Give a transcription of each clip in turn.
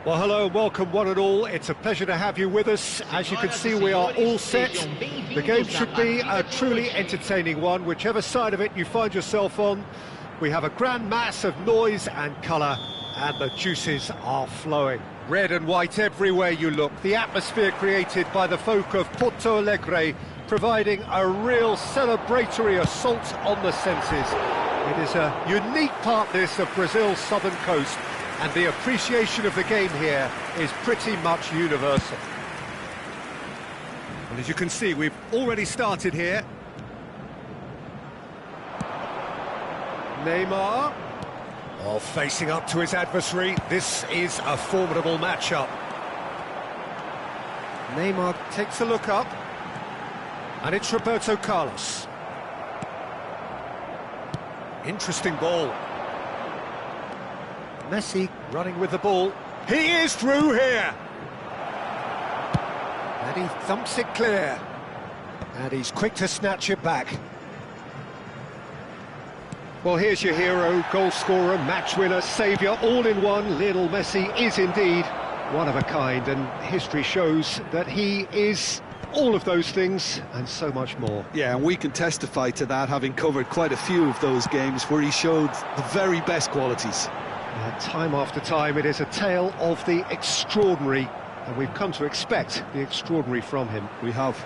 Well, hello and welcome one and all. It's a pleasure to have you with us. As you can see, we are all set. The game should be a truly entertaining one, whichever side of it you find yourself on. We have a grand mass of noise and colour, and the juices are flowing. Red and white everywhere you look. The atmosphere created by the folk of Porto Alegre, providing a real celebratory assault on the senses. It is a unique part, this, of Brazil's southern coast, and the appreciation of the game here is pretty much universal. And as you can see, we've already started here. Neymar, facing up to his adversary. This is a formidable matchup. Neymar takes a look up, and it's Roberto Carlos. Interesting ball. Messi running with the ball. He is through here! And he thumps it clear. And he's quick to snatch it back. Well, here's your hero, goal scorer, match winner, saviour, all in one. Lionel Messi is indeed one of a kind, and history shows that he is all of those things and so much more. Yeah, and we can testify to that, having covered quite a few of those games where he showed the very best qualities. Time after time, it is a tale of the extraordinary, and we've come to expect the extraordinary from him. We have.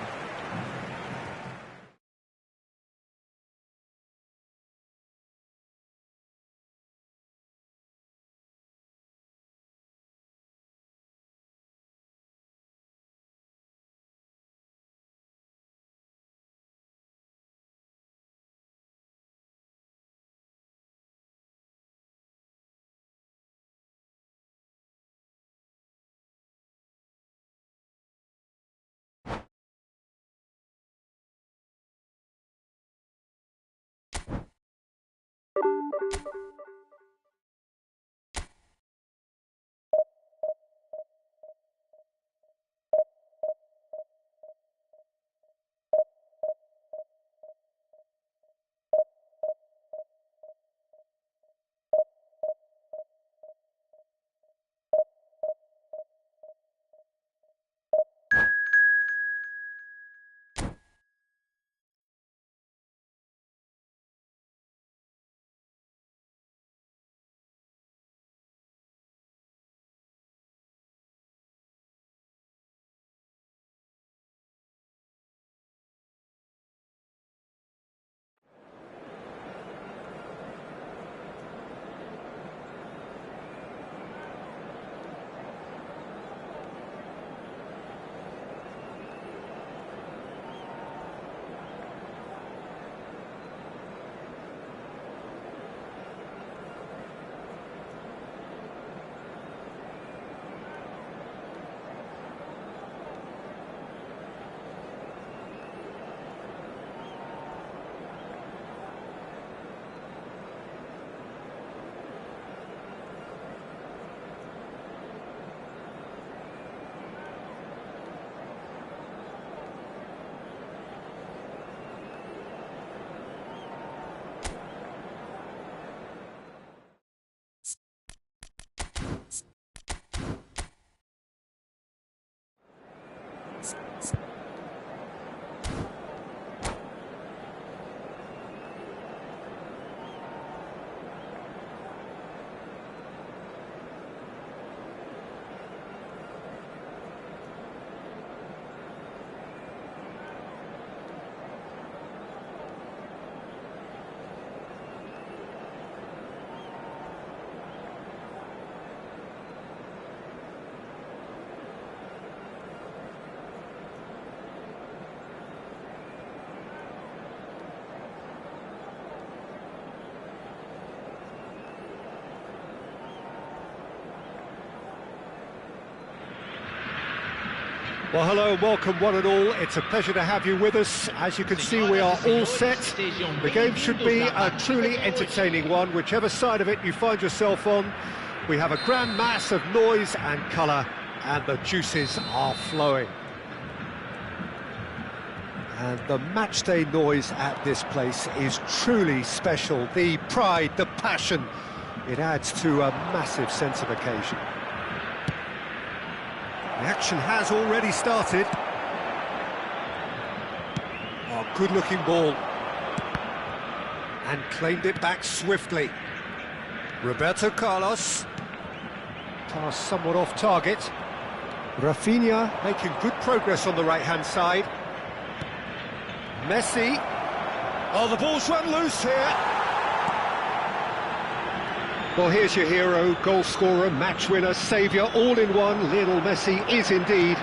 Well, hello and welcome one and all. It's a pleasure to have you with us. As you can see, we are all set. The game should be a truly entertaining one, whichever side of it you find yourself on. We have a grand mass of noise and colour, and the juices are flowing. And the matchday noise at this place is truly special. The pride, the passion, it adds to a massive sense of occasion. The action has already started. Oh, good-looking ball. And claimed it back swiftly. Roberto Carlos. Pass somewhat off target. Rafinha making good progress on the right-hand side. Messi. Oh, the ball's run loose here. Well, here's your hero, goal-scorer, match-winner, saviour, all in one. Lionel Messi is indeed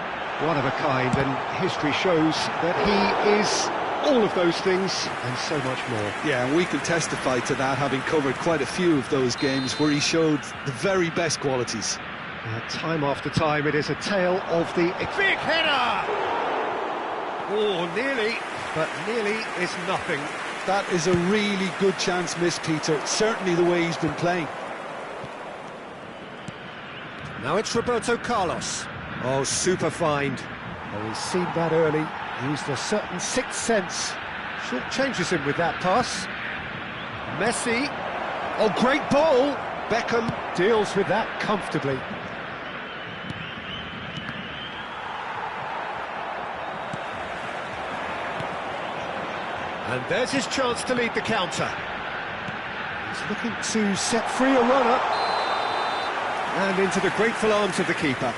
one of a kind, and history shows that he is all of those things and so much more. Yeah, and we can testify to that, having covered quite a few of those games where he showed the very best qualities. Time after time, it is a tale of the big header! Oh, nearly, but nearly is nothing. That is a really good chance missed, Peter, certainly the way he's been playing. Now it's Roberto Carlos. Oh, super find. Oh, he's seen that early, used a certain sixth sense. Short changes him with that pass. Messi. Oh, great ball. Beckham deals with that comfortably. And there's his chance to lead the counter. He's looking to set free a runner. And into the grateful arms of the keeper.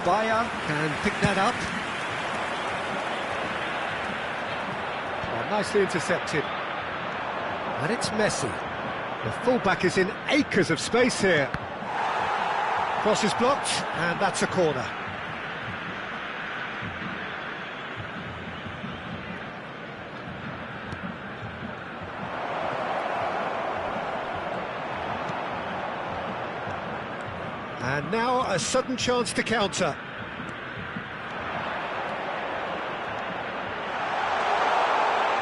Bayer can pick that up. Oh, nicely intercepted. And it's Messi. The fullback is in acres of space here. Cross is blocked, and that's a corner. And now a sudden chance to counter.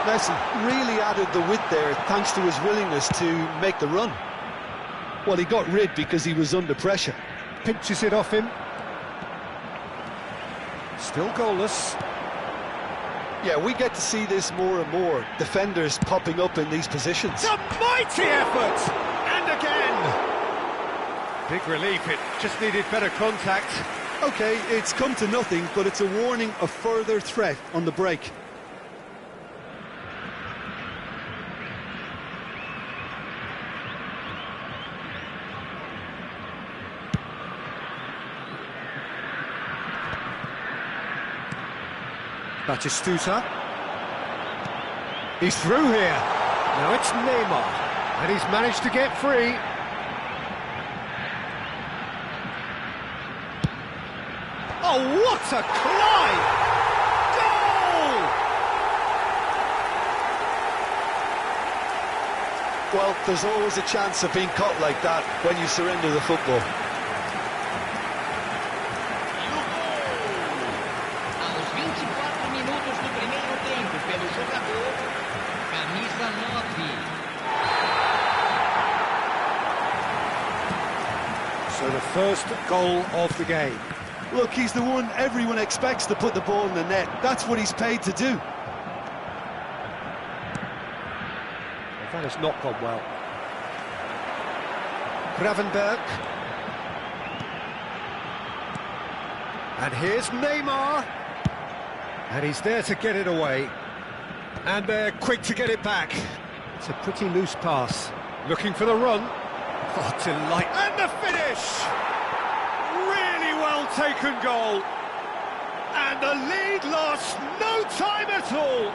Messi really added the width there thanks to his willingness to make the run. Well, he got rid because he was under pressure. Pinches it off him. Still goalless. Yeah, we get to see this more and more. Defenders popping up in these positions. A mighty effort! And again! Big relief, it just needed better contact. OK, it's come to nothing, but it's a warning of further threat on the break. Batistuta. He's through here. Now it's Neymar. And he's managed to get free. Oh, what a climb! Goal! Well, there's always a chance of being caught like that when you surrender the football. So the first goal of the game. Look, he's the one everyone expects to put the ball in the net. That's what he's paid to do. That has not gone well. Gravenberg. And here's Neymar. And he's there to get it away. And they're quick to get it back. It's a pretty loose pass. Looking for the run. Oh, delight. And the finish! Really well taken goal. And the lead lost no time at all.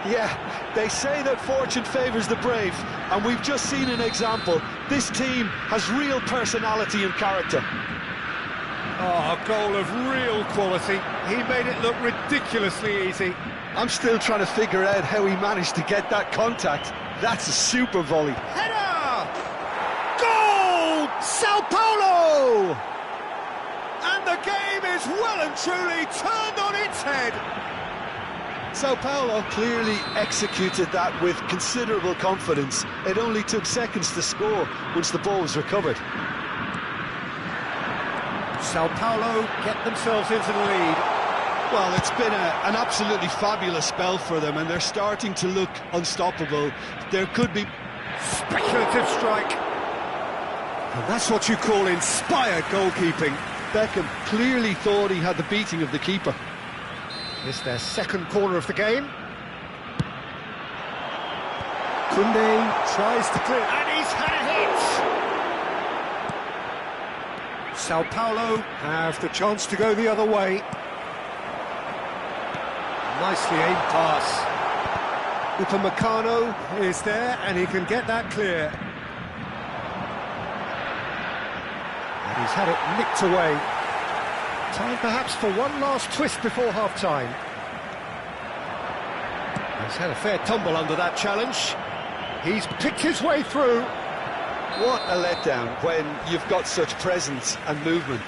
Yeah, they say that fortune favours the brave, and we've just seen an example. This team has real personality and character. Oh, a goal of real quality. He made it look ridiculously easy. I'm still trying to figure out how he managed to get that contact. That's a super volley. Header! Goal! Sao Paulo! And the game is well and truly turned on its head. Sao Paulo clearly executed that with considerable confidence. It only took seconds to score once the ball was recovered. Sao Paulo get themselves into the lead. Well, it's been an absolutely fabulous spell for them, and they're starting to look unstoppable. There could be... Speculative strike. And that's what you call inspired goalkeeping. Beckham clearly thought he had the beating of the keeper. It's their second corner of the game. Koundé tries to clear, and he's had a hit! Sao Paulo have the chance to go the other way. Nicely aimed pass. Upamecano is there, and he can get that clear. And he's had it nicked away. Time perhaps for one last twist before half-time. He's had a fair tumble under that challenge. He's picked his way through. What a letdown when you've got such presence and movement.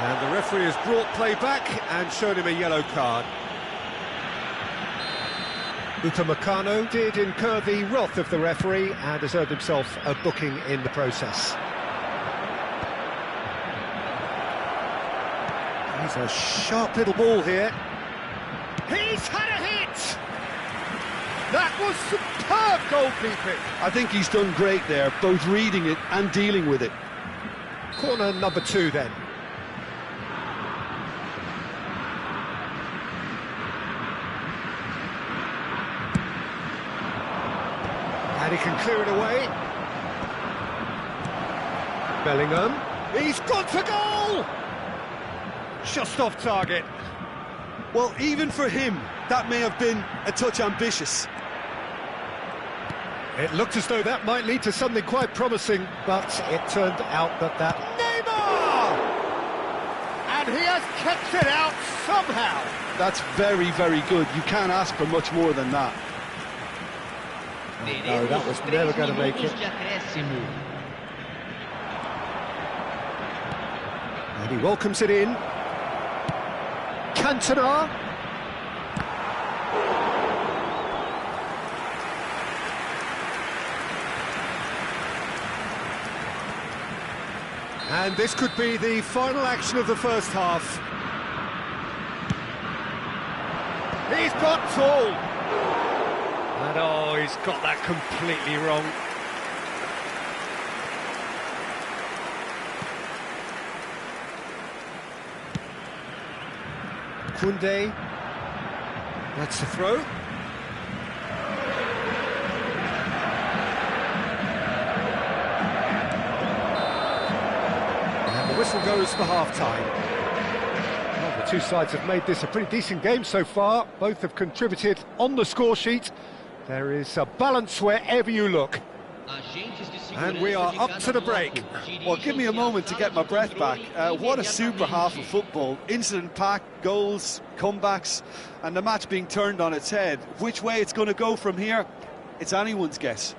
And the referee has brought play back and shown him a yellow card. Upamecano did incur the wrath of the referee and has earned himself a booking in the process. He's a sharp little ball here. He's had a hit! That was superb goalkeeping. I think he's done great there, both reading it and dealing with it. Corner number 2 then. And he can clear it away. Bellingham. He's gone for goal! Just off target. Well, even for him, that may have been a touch ambitious. It looked as though that might lead to something quite promising, but it turned out that Neymar! And he has kept it out somehow. That's very, very good. You can't ask for much more than that. No, that was never going to make it. And he welcomes it in. Cantona. And this could be the final action of the first half. He's got tall. And oh, he's got that completely wrong. Koundé. That's the throw. And the whistle goes for half-time. Well, the two sides have made this a pretty decent game so far. Both have contributed on the score sheet. There is a balance wherever you look. And we are up to the break. Well, give me a moment to get my breath back. What a super half of football. Incident-packed, goals, comebacks, and the match being turned on its head. Which way it's going to go from here, it's anyone's guess.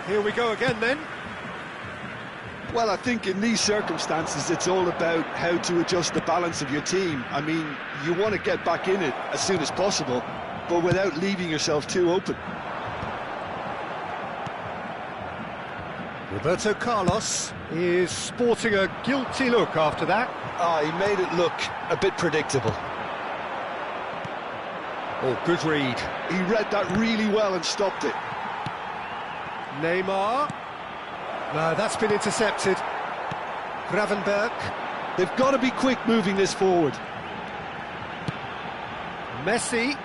Here we go again then. Well, I think in these circumstances it's all about how to adjust the balance of your team. I mean, you want to get back in it as soon as possible, but without leaving yourself too open. Roberto Carlos is sporting a guilty look after that. He made it look a bit predictable. Oh, good read. He read that really well and stopped it. Neymar. No, that's been intercepted. Gravenberg. They've got to be quick moving this forward. Messi.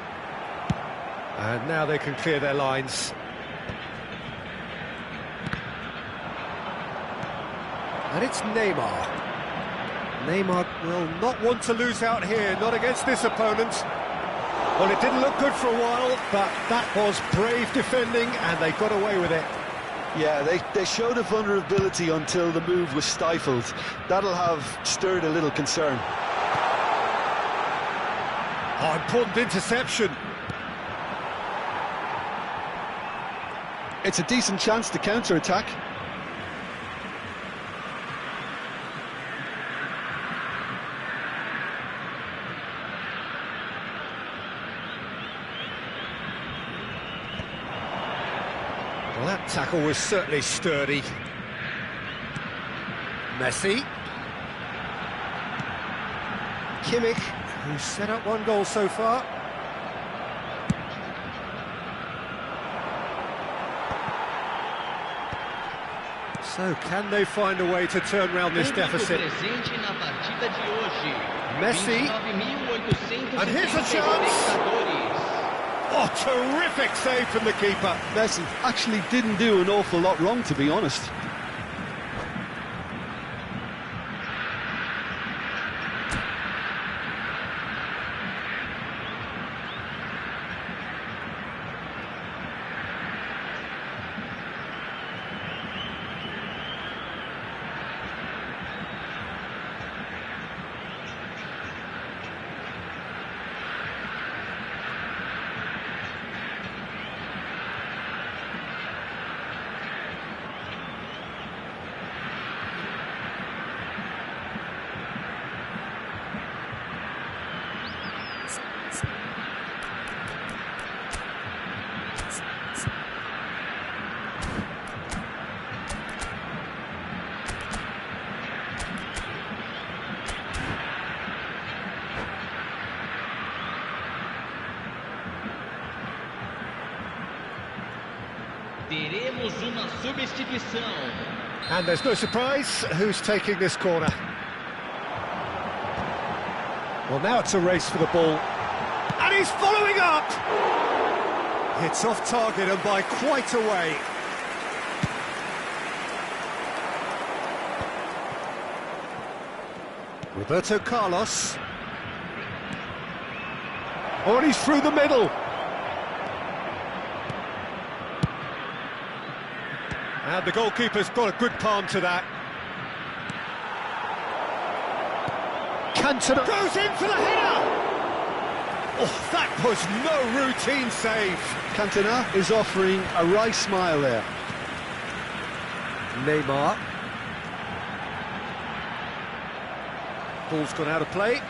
And now they can clear their lines. And it's Neymar. Neymar will not want to lose out here, not against this opponent. Well, it didn't look good for a while, but that was brave defending, and they got away with it. Yeah, they showed a vulnerability until the move was stifled. That'll have stirred a little concern. Oh, important interception. It's a decent chance to counter-attack. Well, that tackle was certainly sturdy. Messi. Kimmich, who's set up one goal so far. So, can they find a way to turn around this deficit? Messi. And here's a chance. Oh, terrific save from the keeper. Messi actually didn't do an awful lot wrong, to be honest. Teremos uma substituição. And there's no surprise who's taking this corner. Well, now it's a race for the ball. And he's following up! It's off target and by quite a way. Roberto Carlos. Oh, and he's through the middle. And the goalkeeper's got a good palm to that. Cantona goes in for the header! Oh, that was no routine save. Cantona is offering a wry smile there. Neymar. Ball's gone out of play.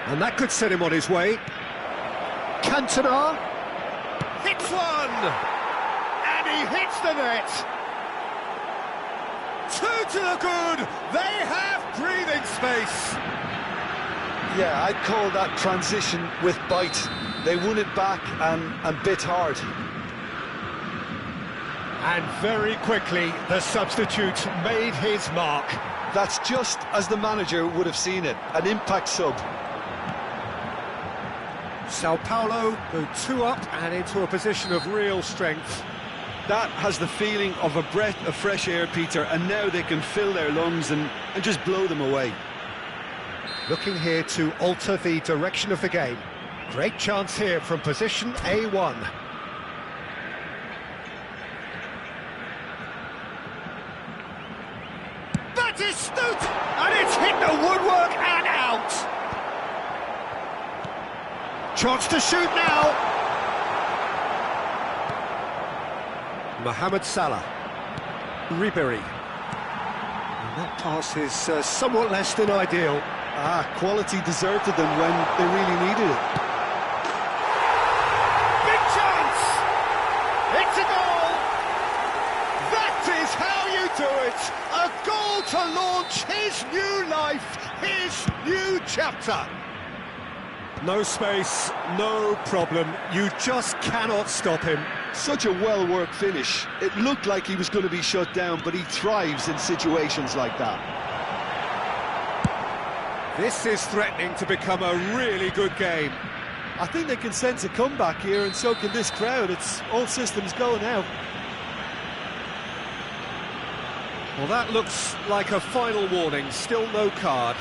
And that could set him on his way. Cantona hits one! And he hits the net! Two to the good! They have breathing space! Yeah, I'd call that transition with bite. They won it back and bit hard. And very quickly, the substitute made his mark. That's just as the manager would have seen it, an impact sub. Sao Paulo go two up and into a position of real strength. That has the feeling of a breath of fresh air, Peter, and now they can fill their lungs and just blow them away. Looking here to alter the direction of the game. Great chance here from position A1. Batistuta! And it's hit the woodwork and out! Chance to shoot now! Mohamed Salah. Ribery. And that pass is somewhat less than ideal. Quality deserted them when they really needed it. Big chance! It's a goal! That is how you do it! A goal to launch his new life, his new chapter. No space, no problem. You just cannot stop him. Such a well-worked finish. It looked like he was going to be shut down, but he thrives in situations like that. This is threatening to become a really good game. I think they can sense a comeback here, and so can this crowd. It's all systems go now. Well, that looks like a final warning. Still no card.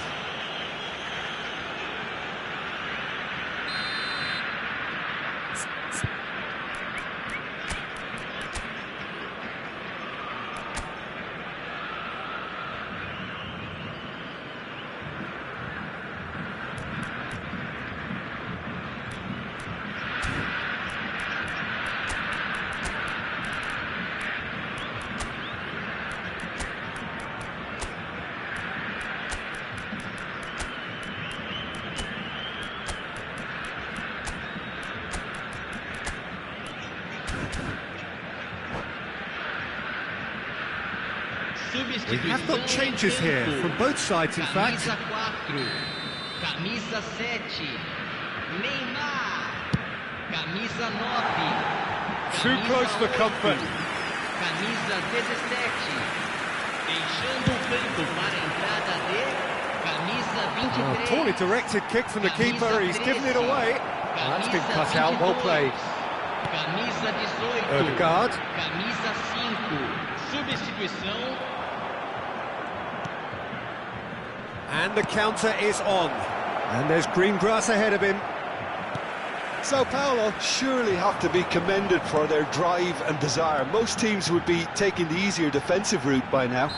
We have got changes here from both sides, in fact. Camisa 4, camisa 7, Neymar, camisa 9, Too close for comfort. camisa 17, deixando o campo para a entrada de camisa 23. Poorly directed kick from the keeper, he's given it away. That's been cut out, well played. Camisa 18, Odegaard. camisa 5, substituição. And the counter is on. And there's green grass ahead of him. Sao Paulo surely have to be commended for their drive and desire. Most teams would be taking the easier defensive route by now.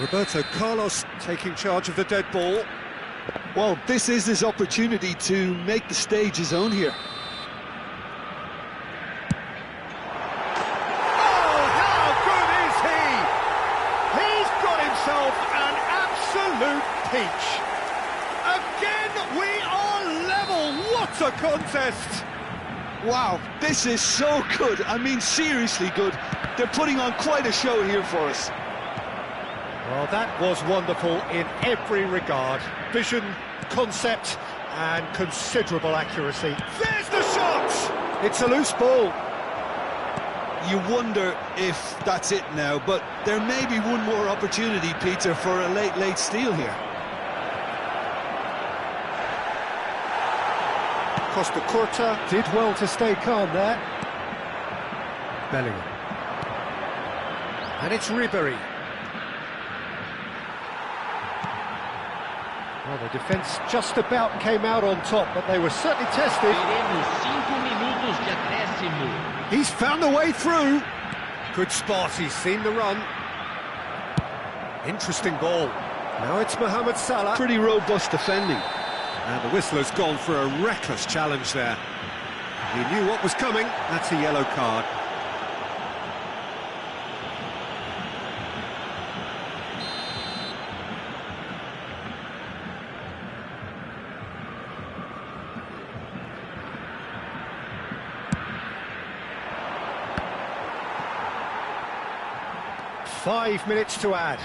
Roberto Carlos taking charge of the dead ball. Well, this is his opportunity to make the stage his own here. An absolute peach. Again, we are level. What a contest! Wow, this is so good. I mean, seriously good. They're putting on quite a show here for us. Well, that was wonderful in every regard. Vision, concept, and considerable accuracy. There's the shot! It's a loose ball. You wonder if that's it now, but there may be one more opportunity, Peter, for a late steal here. Costa Curta did well to stay calm there. Bellingham. And it's Ribery. Well, the defence just about came out on top, but they were certainly tested. Teremos 5 minutos de acréscimo. He's found a way through. Good spot, he's seen the run. Interesting ball. Now it's Mohamed Salah. Pretty robust defending. And the whistler's gone for a reckless challenge there. He knew what was coming. That's a yellow card. Five minutes to add.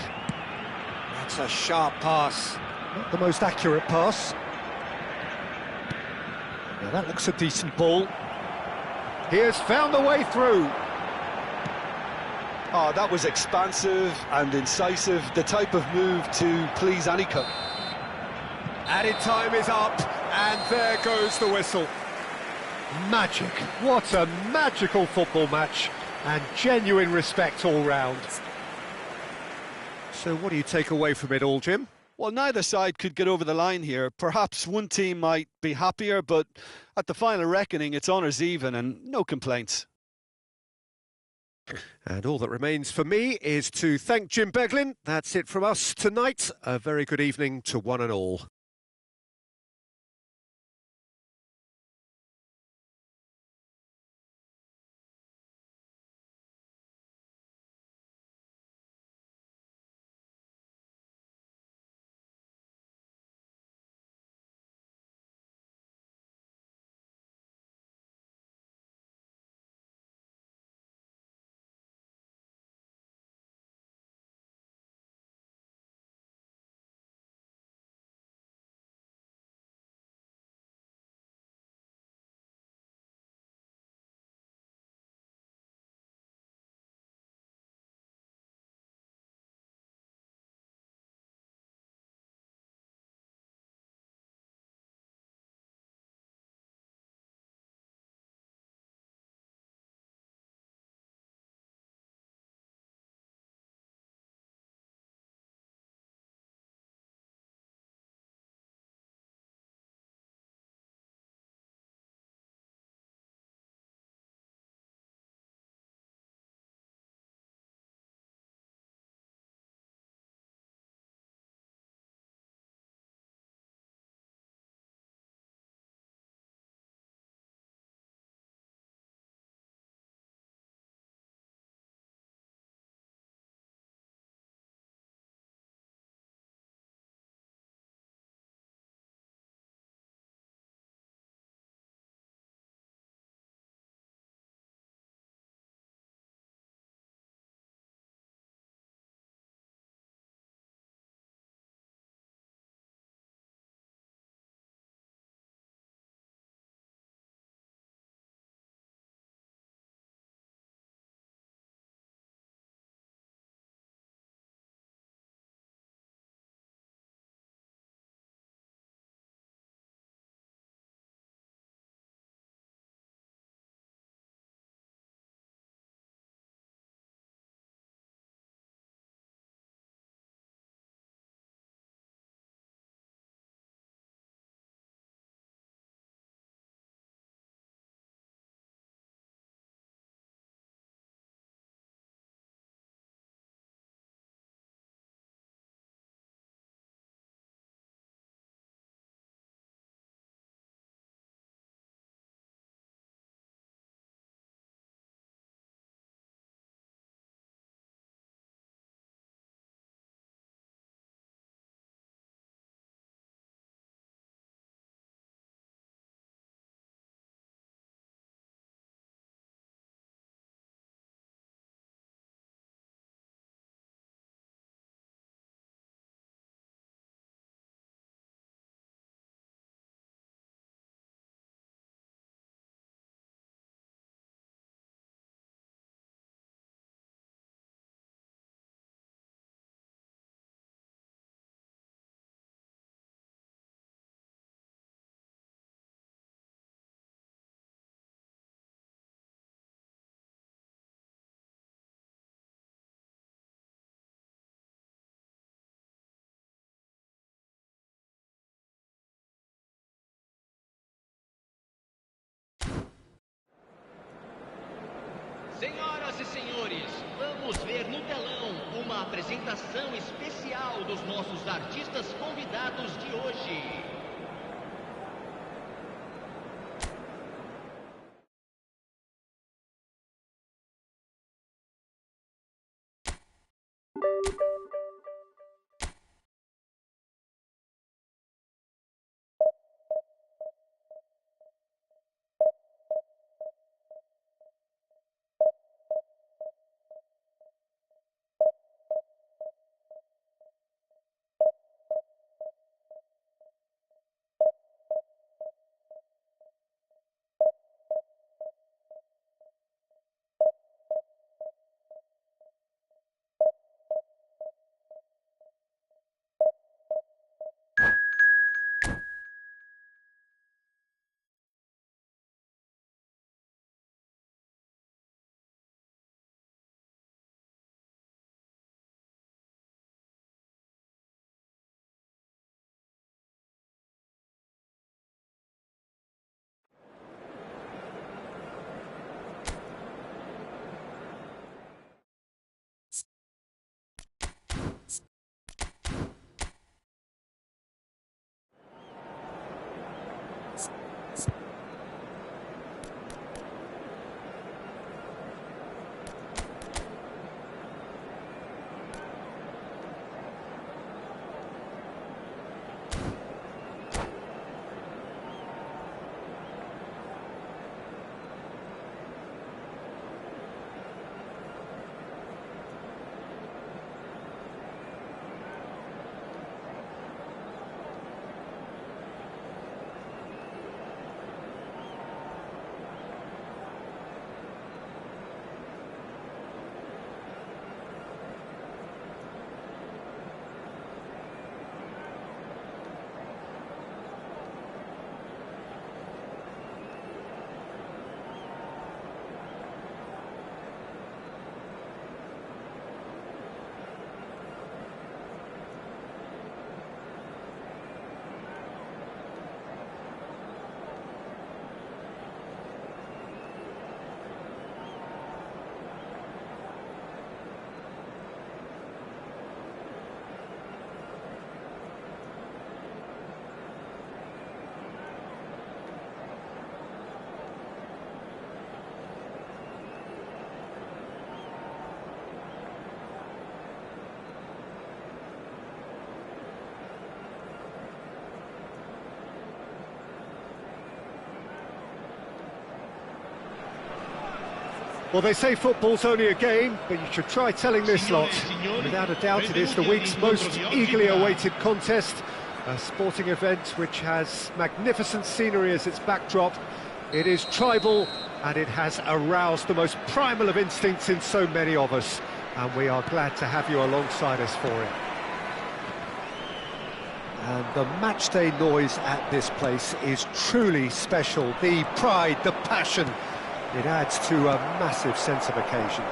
That's a sharp pass. Not the most accurate pass. Now that looks a decent ball. He has found a way through. Oh, that was expansive and incisive, the type of move to please any coach. Added time is up, and there goes the whistle. Magic. What a magical football match, and genuine respect all round. So what do you take away from it all, Jim? Well, neither side could get over the line here. Perhaps one team might be happier, but at the final reckoning, it's honours even and no complaints. And all that remains for me is to thank Jim Beglin. That's it from us tonight. A very good evening to one and all. apresentação especial dos nossos artistas convidados de hoje. Well, they say football's only a game, but you should try telling this lot. Without a doubt, it is the week's most eagerly awaited contest, a sporting event which has magnificent scenery as its backdrop. It is tribal, and it has aroused the most primal of instincts in so many of us, and we are glad to have you alongside us for it. And the matchday noise at this place is truly special. The pride, the passion, it adds to a massive sense of occasion.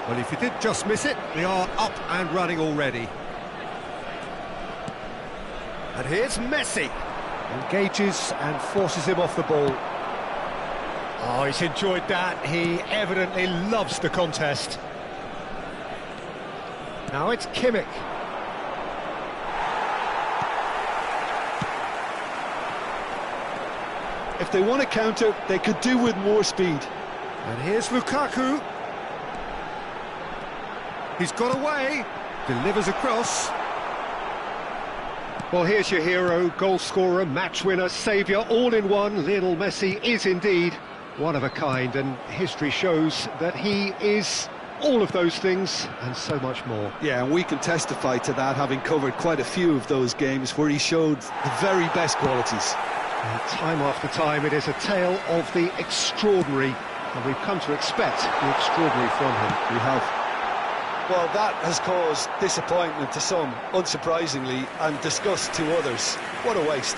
Well, if you did just miss it, they are up and running already. And here's Messi. Engages and forces him off the ball. Oh, he's enjoyed that. He evidently loves the contest. Now it's Kimmich. If they want to counter, they could do with more speed. And here's Lukaku. He's got away, delivers across. Well, here's your hero, goal scorer, match winner, saviour, all in one. Lionel Messi is indeed one of a kind, and history shows that he is all of those things and so much more. Yeah, and we can testify to that, having covered quite a few of those games where he showed the very best qualities. And time after time, it is a tale of the extraordinary, and we've come to expect the extraordinary from him. We have. Well, that has caused disappointment to some, unsurprisingly, and disgust to others. What a waste.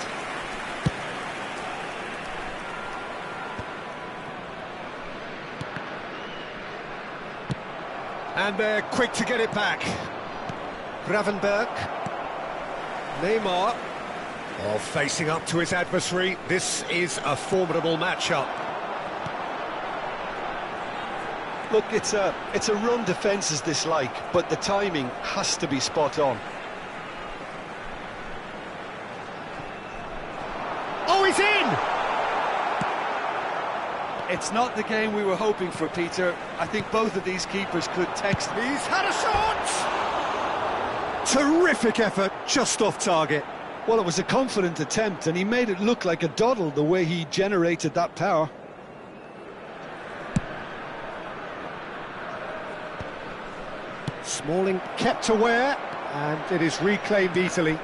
And they're quick to get it back. Gravenberg. Neymar. Oh, facing up to his adversary. This is a formidable matchup. Look, it's a run defence's dislike, but the timing has to be spot on. Oh, he's in! It's not the game we were hoping for, Peter. I think both of these keepers could text. He's had a shot! Terrific effort, just off target. Well, it was a confident attempt, and he made it look like a doddle the way he generated that power. Smalling kept aware, and it is reclaimed easily.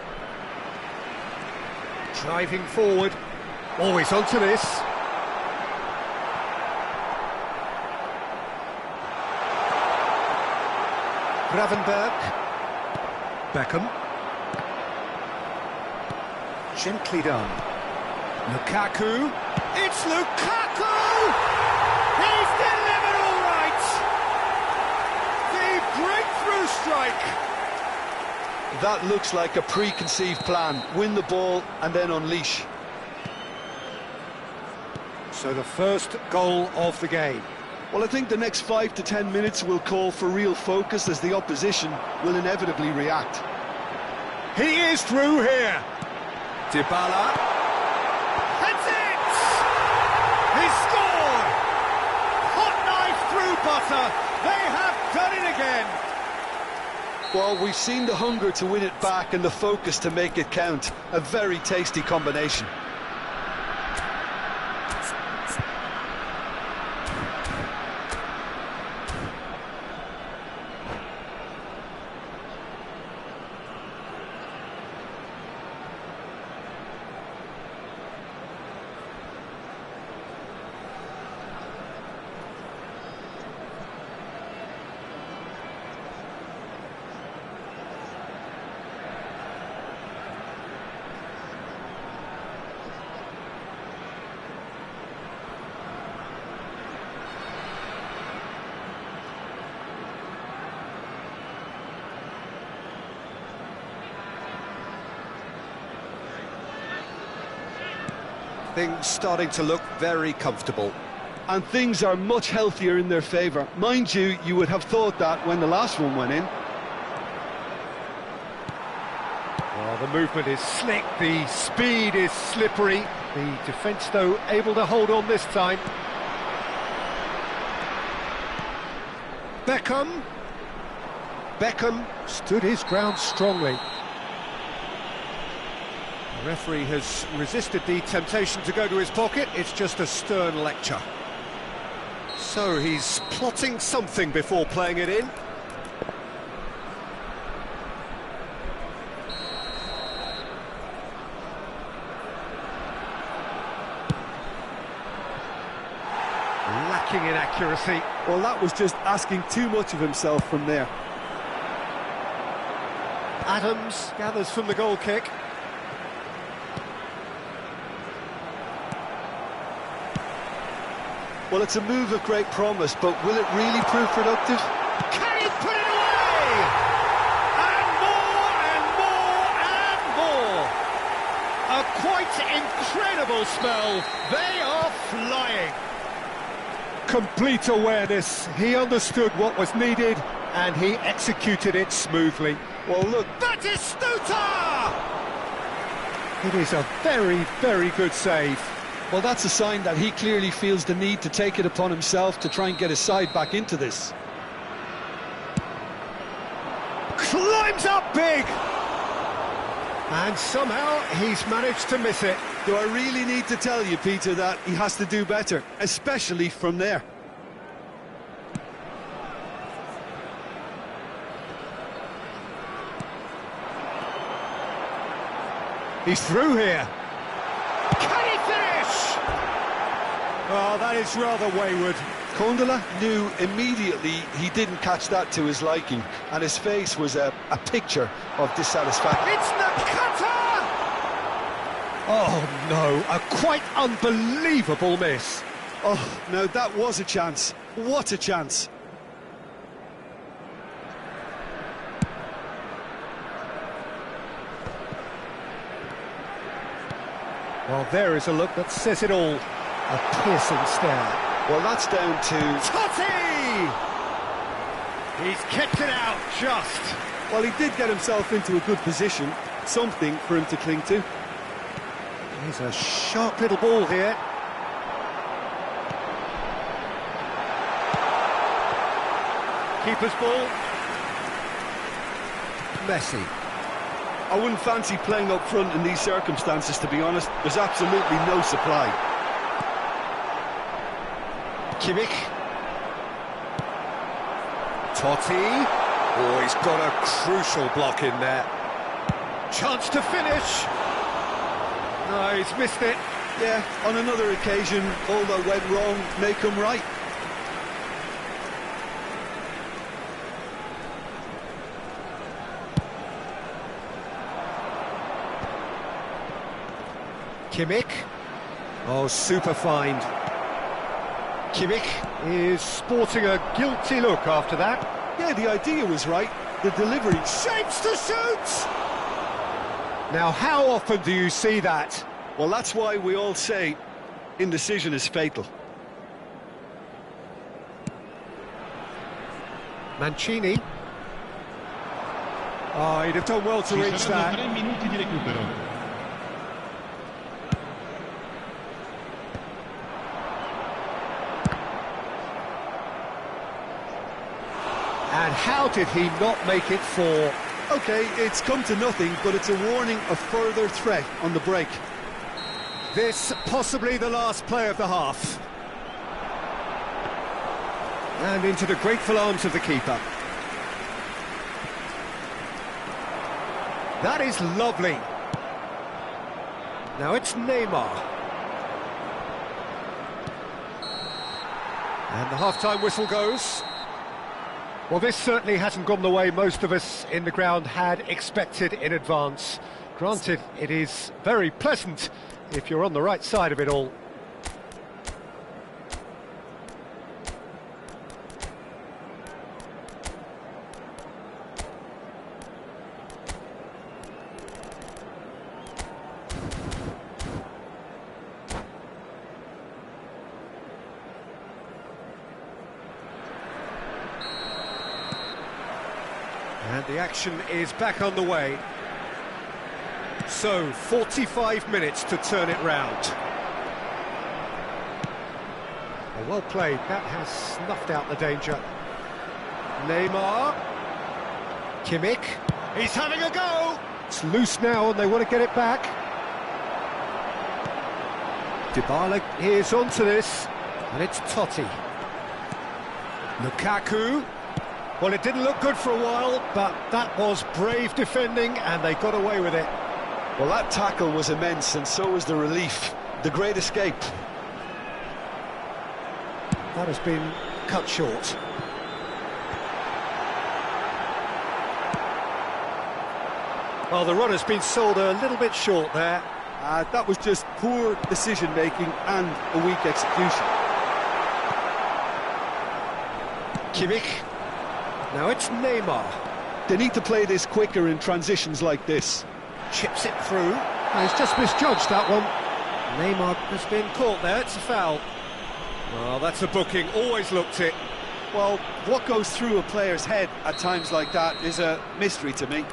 Driving forward, always onto this. Gravenberg. Beckham. Gently done. Lukaku. It's Lukaku! He's delivered all right! The breakthrough strike! That looks like a preconceived plan. Win the ball and then unleash. So the first goal of the game. Well, I think the next 5 to 10 minutes will call for real focus as the opposition will inevitably react. He is through here. Dybala. That's it! He scored! Hot knife through butter. They have done it again. Well, we've seen the hunger to win it back and the focus to make it count. A very tasty combination. Things starting to look very comfortable. And things are much healthier in their favour. Mind you, you would have thought that when the last one went in. Well, the movement is slick, the speed is slippery. The defence, though, able to hold on this time. Beckham. Beckham stood his ground strongly. The referee has resisted the temptation to go to his pocket. It's just a stern lecture. So he's plotting something before playing it in. Lacking in accuracy. Well, that was just asking too much of himself from there. Adams gathers from the goal kick. Well, it's a move of great promise, but will it really prove productive? Can he put it away? And more and more and more. A quite incredible spell. They are flying. Complete awareness. He understood what was needed and he executed it smoothly. Well, look. Batistuta! It is a very, very good save. Well, that's a sign that he clearly feels the need to take it upon himself to try and get his side back into this. Climbs up big! And somehow he's managed to miss it. Do I really need to tell you, Peter, that he has to do better, especially from there? He's through here. Can he finish? Oh, that is rather wayward. Kondola knew immediately he didn't catch that to his liking, and his face was a picture of dissatisfaction. It's Nakata! Oh, no, a quite unbelievable miss. Oh, no, that was a chance. What a chance. Well, there is a look that says it all. A piercing stare. Well, that's down to... Totti! He's kept it out just. Well, he did get himself into a good position, something for him to cling to. Here's a sharp little ball here. Keeper's ball. Messi. I wouldn't fancy playing up front in these circumstances, to be honest. There's absolutely no supply. Kimmich. Totti. Oh, he's got a crucial block in there. Chance to finish. No, he's missed it. Yeah, on another occasion, all that went wrong may come right. Kimmich. Oh, super find. Kimmich is sporting a guilty look after that. Yeah, the idea was right. The delivery... Shapes to shoot! Now, how often do you see that? Well, that's why we all say indecision is fatal. Mancini. Oh, he'd have done well to reach that. 3 minuti di recupero. And how did he not make it 4? OK, it's come to nothing, but it's a warning of further threat on the break. This possibly the last play of the half. And into the grateful arms of the keeper. That is lovely. Now it's Neymar. And the half-time whistle goes. Well, this certainly hasn't gone the way most of us in the ground had expected in advance. Granted, it is very pleasant if you're on the right side of it all. And the action is back on the way. So, 45 minutes to turn it round. Well played, that has snuffed out the danger. Neymar. Kimmich. He's having a go! It's loose now and they want to get it back. Dybala is onto this, and it's Totti. Lukaku. Well, it didn't look good for a while, but that was brave defending, and they got away with it. Well, that tackle was immense, and so was the relief. The great escape. That has been cut short. Well, the run has been sold a little bit short there. That was just poor decision-making and a weak execution. Kimmich. Now it's Neymar. They need to play this quicker in transitions like this. Chips it through. He's just misjudged that one. Neymar has been caught there, it's a foul. Well, that's a booking, always looked it. Well, what goes through a player's head at times like that is a mystery to me.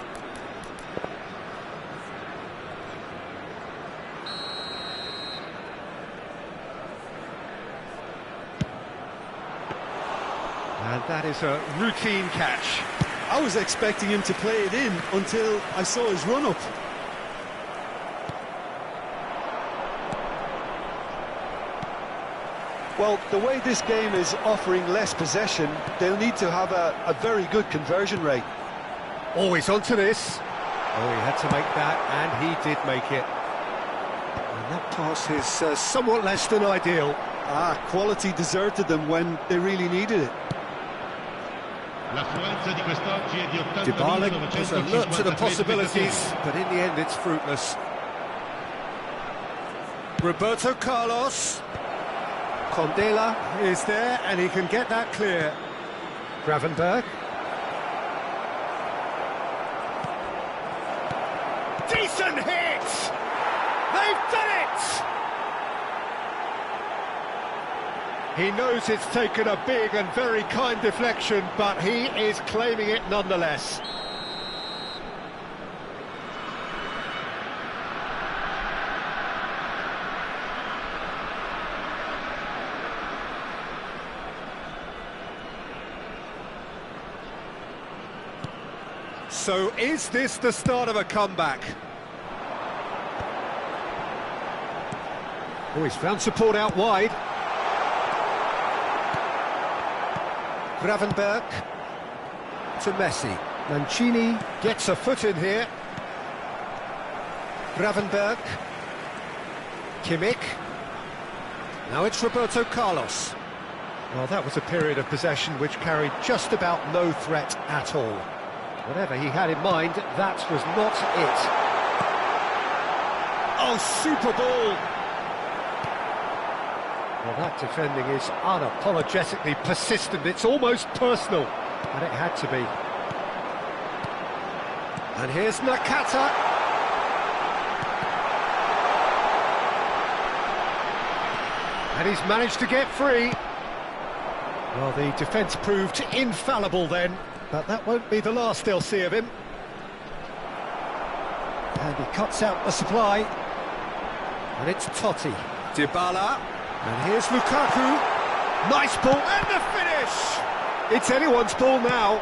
And that is a routine catch. I was expecting him to play it in until I saw his run-up. Well, the way this game is offering less possession, they'll need to have a very good conversion rate. Always onto this. Oh, he had to make that, and he did make it. And that pass is somewhat less than ideal. Quality deserted them when they really needed it. Dybala was alert to the possibilities, but in the end it's fruitless. Roberto Carlos. Condela is there, and he can get that clear. Gravenberg. Decent hit! They've done it! He knows it's taken a big and very kind deflection, but he is claiming it nonetheless. So is this the start of a comeback? Oh, he's found support out wide. Gravenberg to Messi. Mancini gets a foot in here. Gravenberg. Kimmich. Now it's Roberto Carlos. Well, that was a period of possession which carried just about no threat at all. Whatever he had in mind, that was not it. Oh, super ball! Well, that defending is unapologetically persistent. It's almost personal, and it had to be. And here's Nakata. And he's managed to get free. Well, the defence proved infallible then, but that won't be the last they'll see of him. And he cuts out the supply. And it's Totti. Dybala. And here's Lukaku. Nice ball, and the finish! It's anyone's ball now.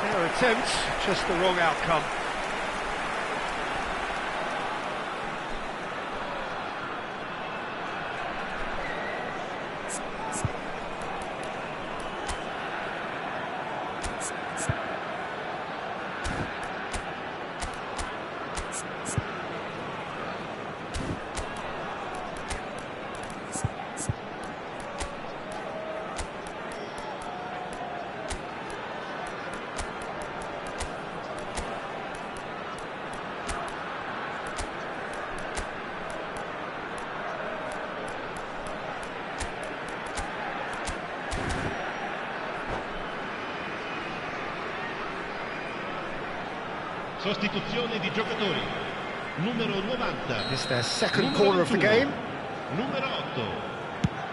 Their attempt, just the wrong outcome. Sostituzione di giocatori. Numero 90. It's their second corner of the game. Numero 8.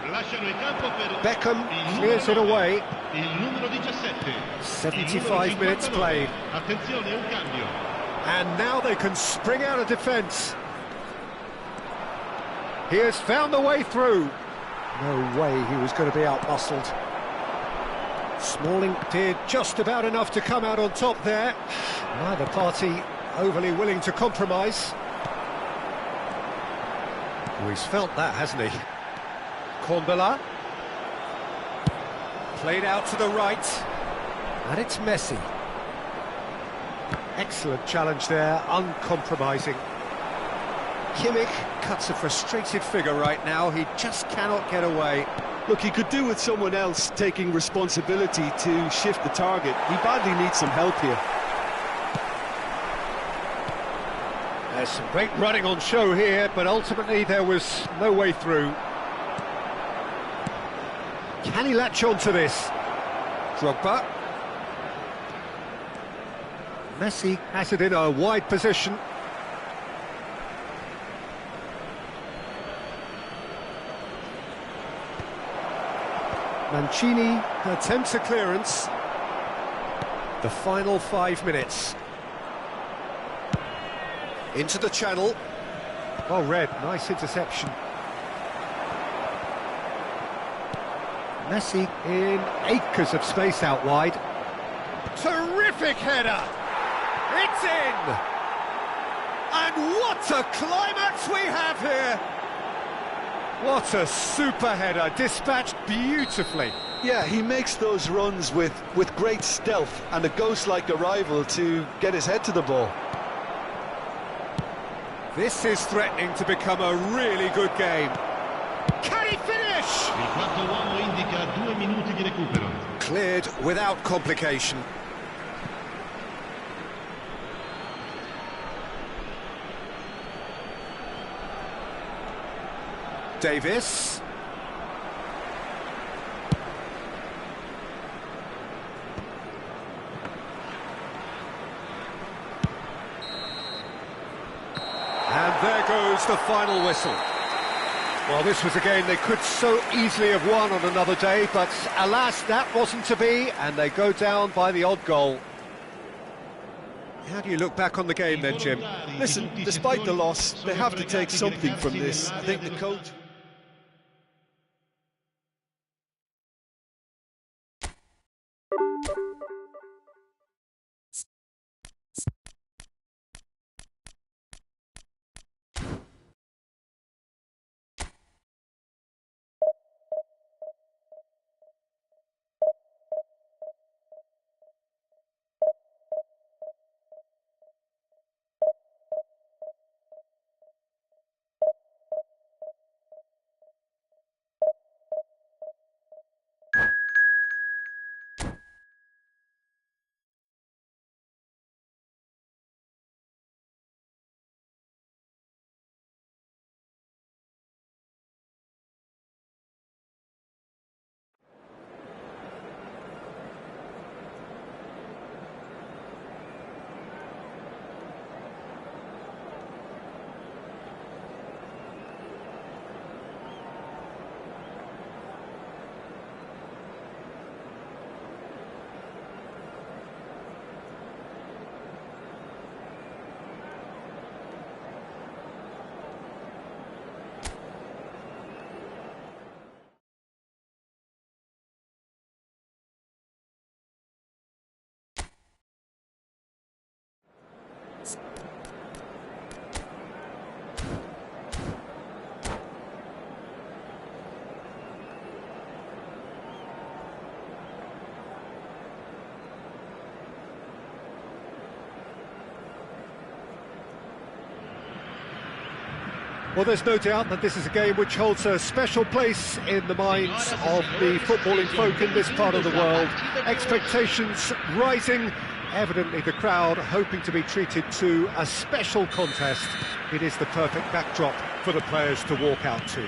Lasciano il campo per Beckham clears it away. Il numero 17. 75 minutes played. Attenzione, un cambio. And now they can spring out of defence. He has found the way through. No way he was going to be out-muscled. Smalling did just about enough to come out on top there. Neither party overly willing to compromise. Oh, he's felt that, hasn't he? Kondola. Played out to the right. And it's Messi. Excellent challenge there, uncompromising. Kimmich cuts a frustrated figure right now. He just cannot get away. Look, he could do with someone else taking responsibility to shift the target. He badly needs some help here. There's some great running on show here, but ultimately there was no way through. Can he latch on to this? Drogba. Messi has it in a wide position. Mancini attempts a clearance. The final 5 minutes. Into the channel. Well read, nice interception. Messi in acres of space out wide. Terrific header! It's in! And what a climax we have here! What a super header, dispatched beautifully. Yeah, he makes those runs with great stealth and a ghost-like arrival to get his head to the ball. This is threatening to become a really good game. Can he finish? Il quarto uomo indica 2 minuti di recupero. Cleared without complication. Davis. And there goes the final whistle. Well, this was a game they could so easily have won on another day, but alas, that wasn't to be, and they go down by the odd goal. How do you look back on the game then, Jim? Listen, despite the loss, they have to take something from this. I think the coach... Well, there's no doubt that this is a game which holds a special place in the minds of the footballing folk in this part of the world. Expectations rising, evidently the crowd hoping to be treated to a special contest. It is the perfect backdrop for the players to walk out to.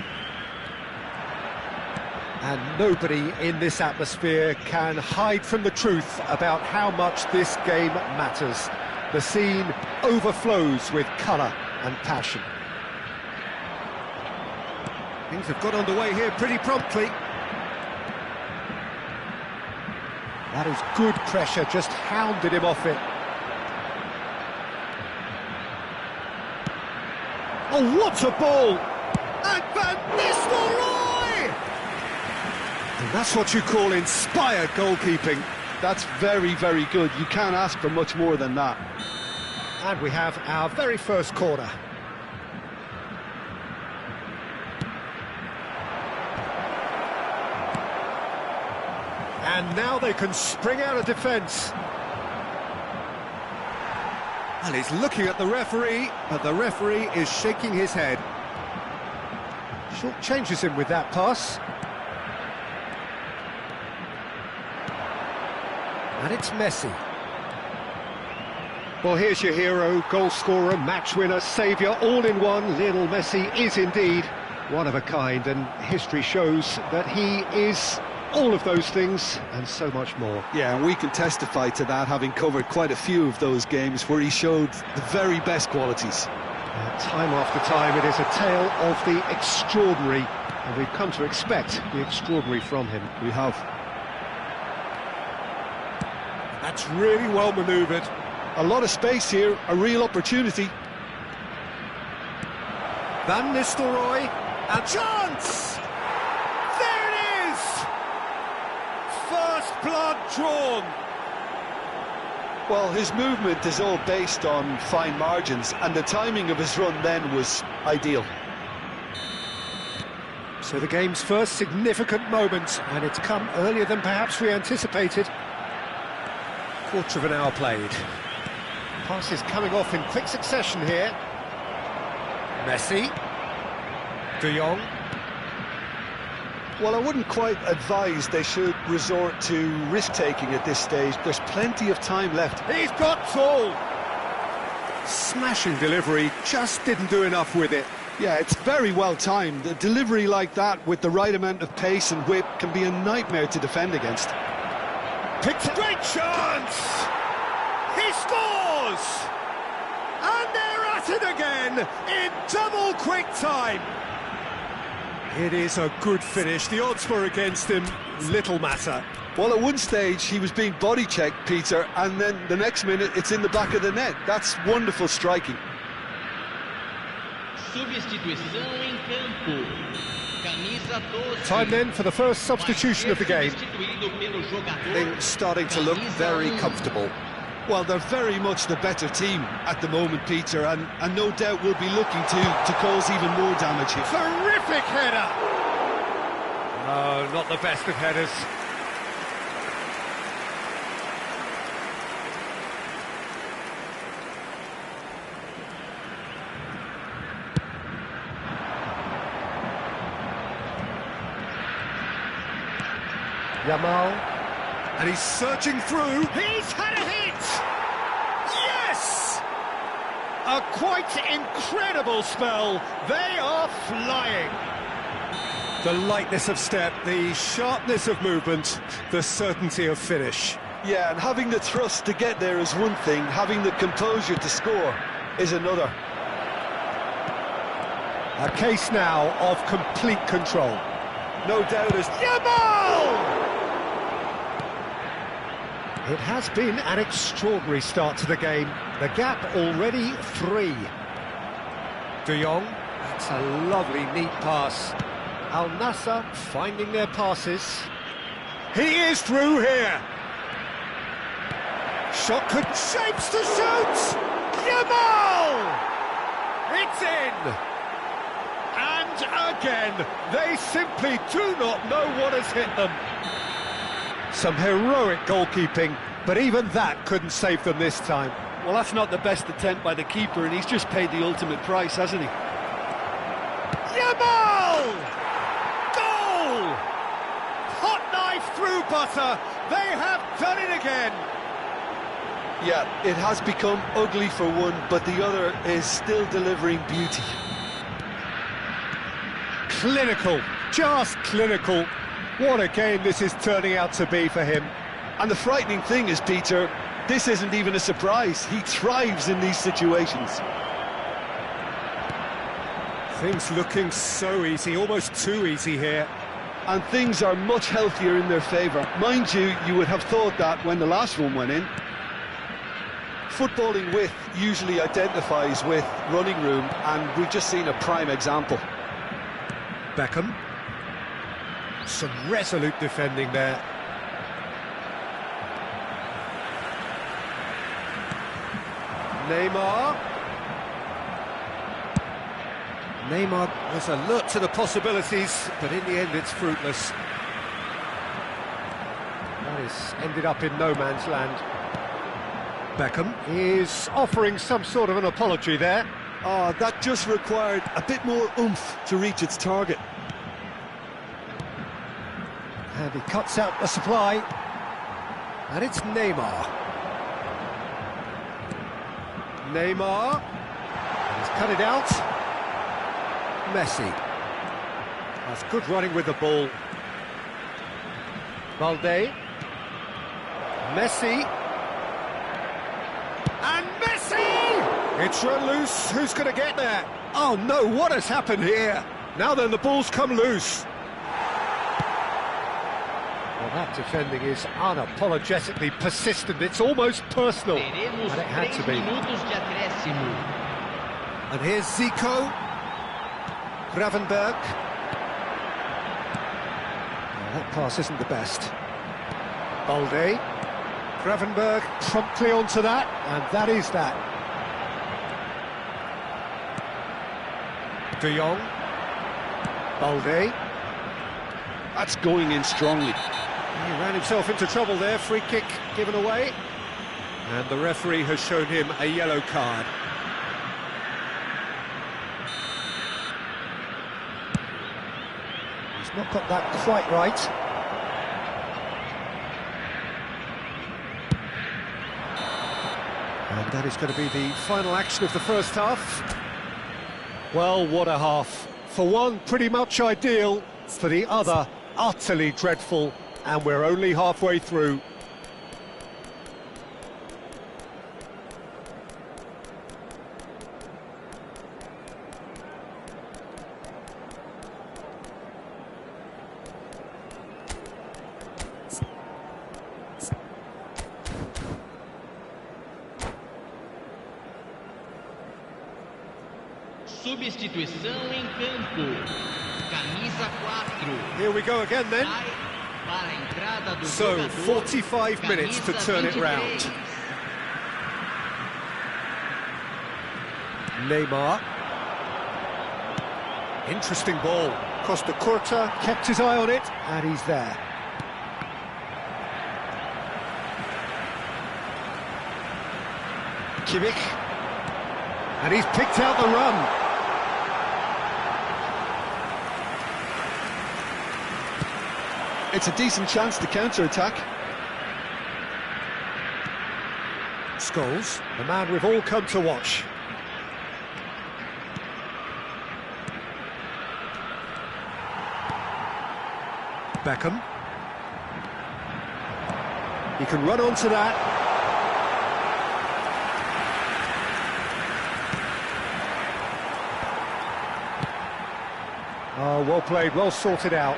And nobody in this atmosphere can hide from the truth about how much this game matters. The scene overflows with colour and passion. Things have got underway here pretty promptly. That is good pressure, just hounded him off it. Oh, what a ball! And Van Nistelrooy! And that's what you call inspired goalkeeping. That's very, very good. You can't ask for much more than that. And we have our very first corner. And now they can spring out of defence. And he's looking at the referee, but the referee is shaking his head. Short changes him with that pass. And it's Messi. Well, here's your hero, goal scorer, match winner, saviour, all in one. Lionel Messi is indeed one of a kind, and history shows that he is all of those things and so much more. Yeah, and we can testify to that, having covered quite a few of those games where he showed the very best qualities. Time after time, it is a tale of the extraordinary, and we've come to expect the extraordinary from him. We have. That's really well manoeuvred. A lot of space here, a real opportunity. Van Nistelrooy, a chance! There it is! First blood drawn. Well, his movement is all based on fine margins, and the timing of his run then was ideal. So the game's first significant moment, and it's come earlier than perhaps we anticipated. Quarter of an hour played. Passes coming off in quick succession here. Messi. De Jong. Well, I wouldn't quite advise they should resort to risk-taking at this stage. There's plenty of time left. He's got all. Smashing delivery, just didn't do enough with it. Yeah, it's very well timed. A delivery like that with the right amount of pace and whip can be a nightmare to defend against. Picked a great chance! He scores! And they're at it again in double quick time. It is a good finish. The odds were against him, little matter. Well, at one stage he was being body checked, Peter, and then the next minute it's in the back of the net. That's wonderful striking. Substituição em campo. Camisa 12. Time then for the first substitution of the game. Things starting to look very comfortable. Well, they're very much the better team at the moment, Peter, and no doubt will be looking to cause even more damage here. Terrific header! No, not the best of headers. Yamal, and he's searching through. He's had a hit! Yes! A quite incredible spell. They are flying. The lightness of step, the sharpness of movement, the certainty of finish. Yeah, and having the thrust to get there is one thing, having the composure to score is another. A case now of complete control. No doubt as Yamal! It has been an extraordinary start to the game. The gap already 3. De Jong, that's a lovely, neat pass. Al Nassr finding their passes. He is through here. Shot could shapes to shoot. Yamal! It's in. And again, they simply do not know what has hit them. Some heroic goalkeeping, but even that couldn't save them this time. well, that's not the best attempt by the keeper, and he's just paid the ultimate price, hasn't he? Yamal! Goal! Hot knife through butter. They have done it again. Yeah, it has become ugly for one, but the other is still delivering beauty. Clinical, just clinical. What a game this is turning out to be for him. And the frightening thing is, Peter, this isn't even a surprise. He thrives in these situations. Things looking so easy, almost too easy here. And things are much healthier in their favour. Mind you, you would have thought that when the last one went in. Footballing width usually identifies with running room, and we've just seen a prime example. Beckham. Some resolute defending there. Neymar. Neymar was alert to the possibilities, but in the end it's fruitless. That is ended up in no man's land. Beckham is offering some sort of an apology there. Oh, that just required a bit more oomph to reach its target. And he cuts out the supply. And it's Neymar. Neymar. He's cut it out. Messi. That's good running with the ball. Balde. Messi. And Messi! It's run loose. Who's going to get there? Oh no, what has happened here? Now then, the ball's come loose. Well, that defending is unapologetically persistent. It's almost personal. And it had to be. And here's Zico. Gravenberg. Well, that pass isn't the best. Balde. Gravenberg promptly onto that, and that is that. De Jong. Balde. That's going in strongly. He ran himself into trouble there, free kick given away. And the referee has shown him a yellow card. He's not got that quite right. And that is going to be the final action of the first half. Well, what a half. For one, pretty much ideal. For the other, utterly dreadful. And we're only halfway through. Substituição em campo. Camisa 4. Here we go again then. Para a entrada do So, jogador, 45 minutes to turn it 23. round. Neymar. Interesting ball. Costa Curta kept his eye on it, and he's there. Kimmich. And he's picked out the run. It's a decent chance to counter-attack. Scholes, the man we've all come to watch. Beckham. He can run onto that. Oh, well played, well sorted out.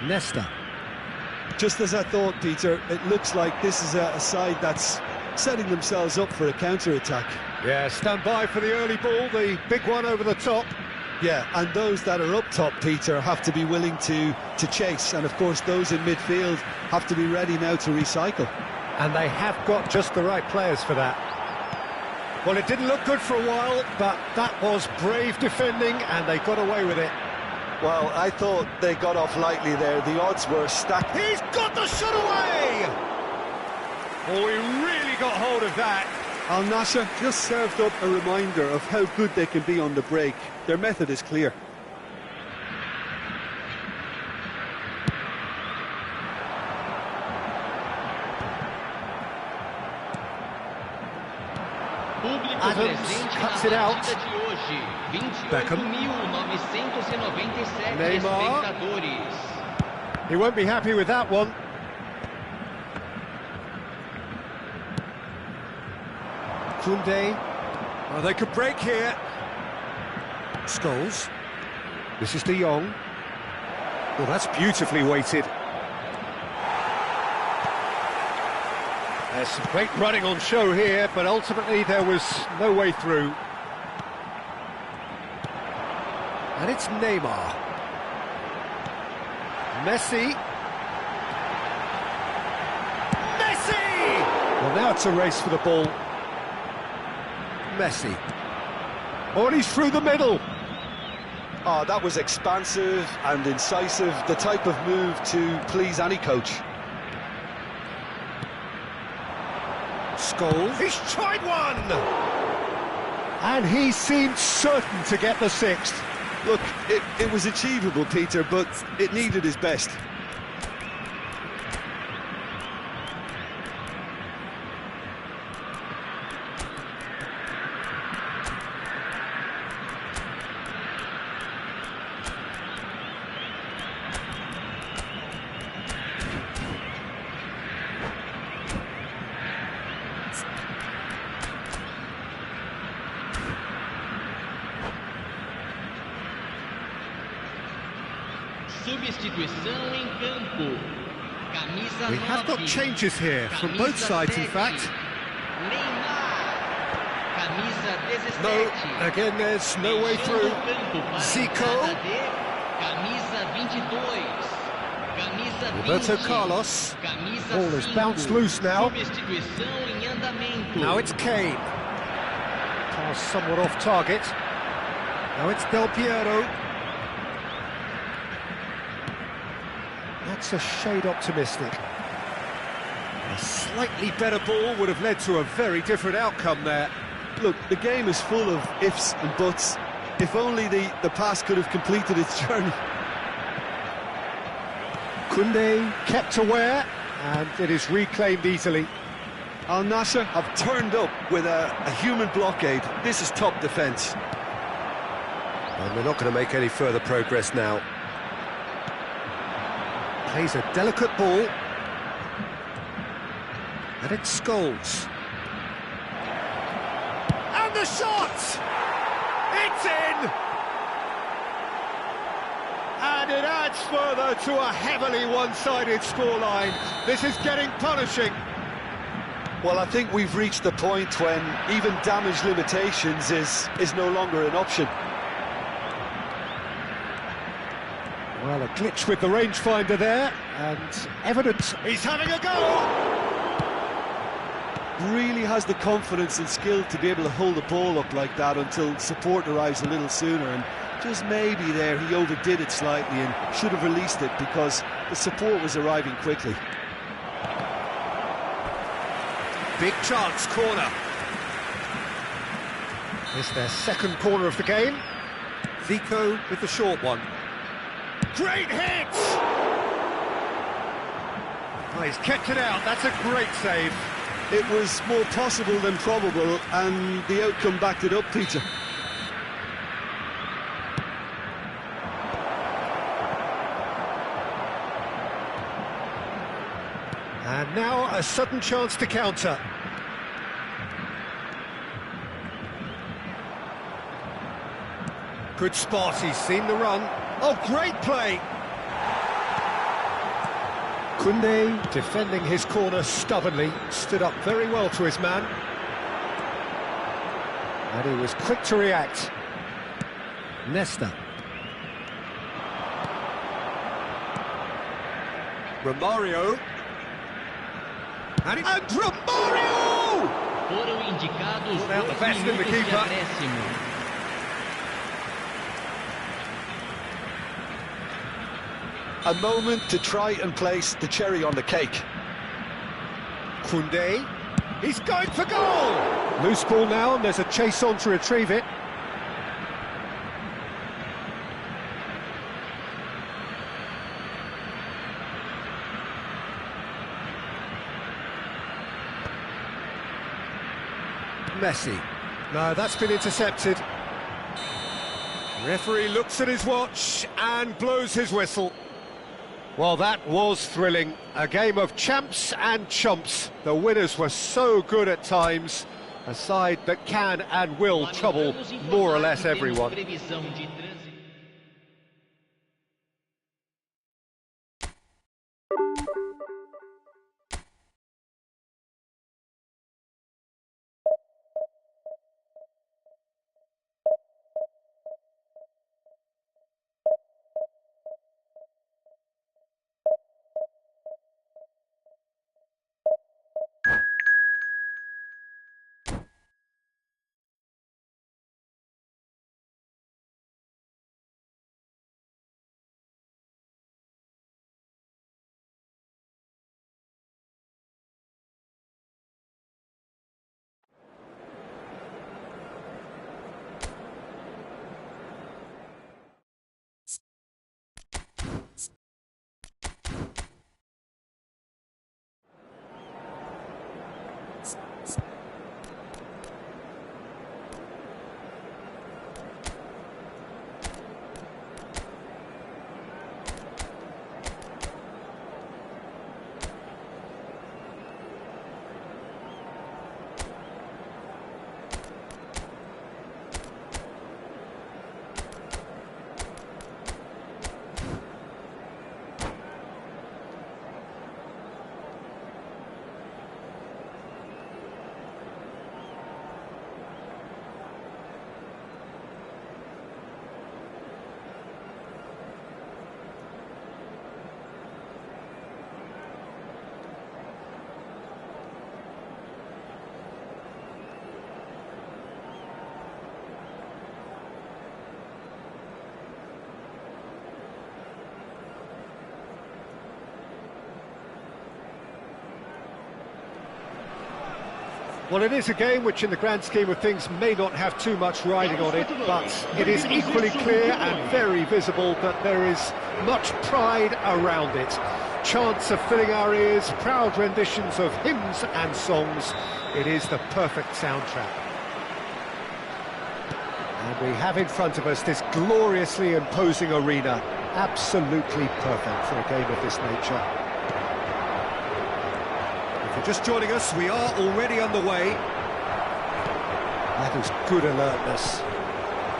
Nesta. Just as I thought, Peter, it looks like this is a side that's setting themselves up for a counter-attack. Yeah, stand by for the early ball, the big one over the top. Yeah, and those that are up top, Peter, have to be willing to chase. And, of course, those in midfield have to be ready now to recycle. And they have got just the right players for that. Well, it didn't look good for a while, but that was brave defending, and they got away with it. Well, I thought they got off lightly there. The odds were stacked. He's got the shot away! Oh, he really got hold of that. Al Nassr just served up a reminder of how good they can be on the break. Their method is clear. Adams cuts it out. Beckham. Neymar. He won't be happy with that one. Koundé. Oh, they could break here. Scholes. This is De Jong. Oh, that's beautifully weighted. There's some great running on show here, but ultimately there was no way through. And it's Neymar. Messi. Messi! Well, now it's a race for the ball. Messi. Oh, and he's through the middle. Oh, that was expansive and incisive, the type of move to please any coach. Scholes. He's tried one! And he seemed certain to get the sixth. Look, it was achievable, Peter, but it needed his best. Substituição em campo. Camisa 9. We have got changes here from both sides, in fact. Neymar. Camisa 17. No, again, there's no way through. Zico. Camisa 22. Camisa 20. Roberto Carlos. Camisa Ball has 5. bounced loose now. Substituição em andamento. Now it's Kane. Pass somewhat off target. Now it's Del Piero. That's a shade optimistic. A slightly better ball would have led to a very different outcome there. Look, the game is full of ifs and buts. If only the pass could have completed its journey. Koundé kept aware, and it is reclaimed easily. Al Nassr have turned up with a human blockade. This is top defence. And they're not going to make any further progress now. Plays a delicate ball. And it's Scholes. And the shot! It's in! And it adds further to a heavily one-sided scoreline. This is getting punishing. Well, I think we've reached the point when even damage limitations is no longer an option. Well, a glitch with the rangefinder there, and evidence he's having a go! Really has the confidence and skill to be able to hold the ball up like that until support arrives a little sooner, and just maybe there he overdid it slightly and should have released it because the support was arriving quickly. Big chance, corner. It's their second corner of the game. Zico with the short one. Great hit! Oh, he's kept it out, that's a great save. It was more possible than probable, and the outcome backed it up, Peter. And now a sudden chance to counter. Good spot, he's seen the run. Oh, great play! Koundé, defending his corner stubbornly, stood up very well to his man. And he was quick to react. Nesta. Romario. And Romario! Foram indicados Put out the best in the minutos de keeper. acréscimo. A moment to try and place the cherry on the cake. Koundé. He's going for goal! Loose ball now, and there's a chase on to retrieve it. Messi. No, that's been intercepted. Referee looks at his watch and blows his whistle. Well, that was thrilling. A game of champs and chumps. The winners were so good at times. A side that can and will trouble more or less everyone. Well, it is a game which in the grand scheme of things may not have too much riding on it, but it is equally clear and very visible that there is much pride around it. Chants of filling our ears, proud renditions of hymns and songs. It is the perfect soundtrack. And we have in front of us this gloriously imposing arena, absolutely perfect for a game of this nature. If you're just joining us, we are already underway. That is good alertness.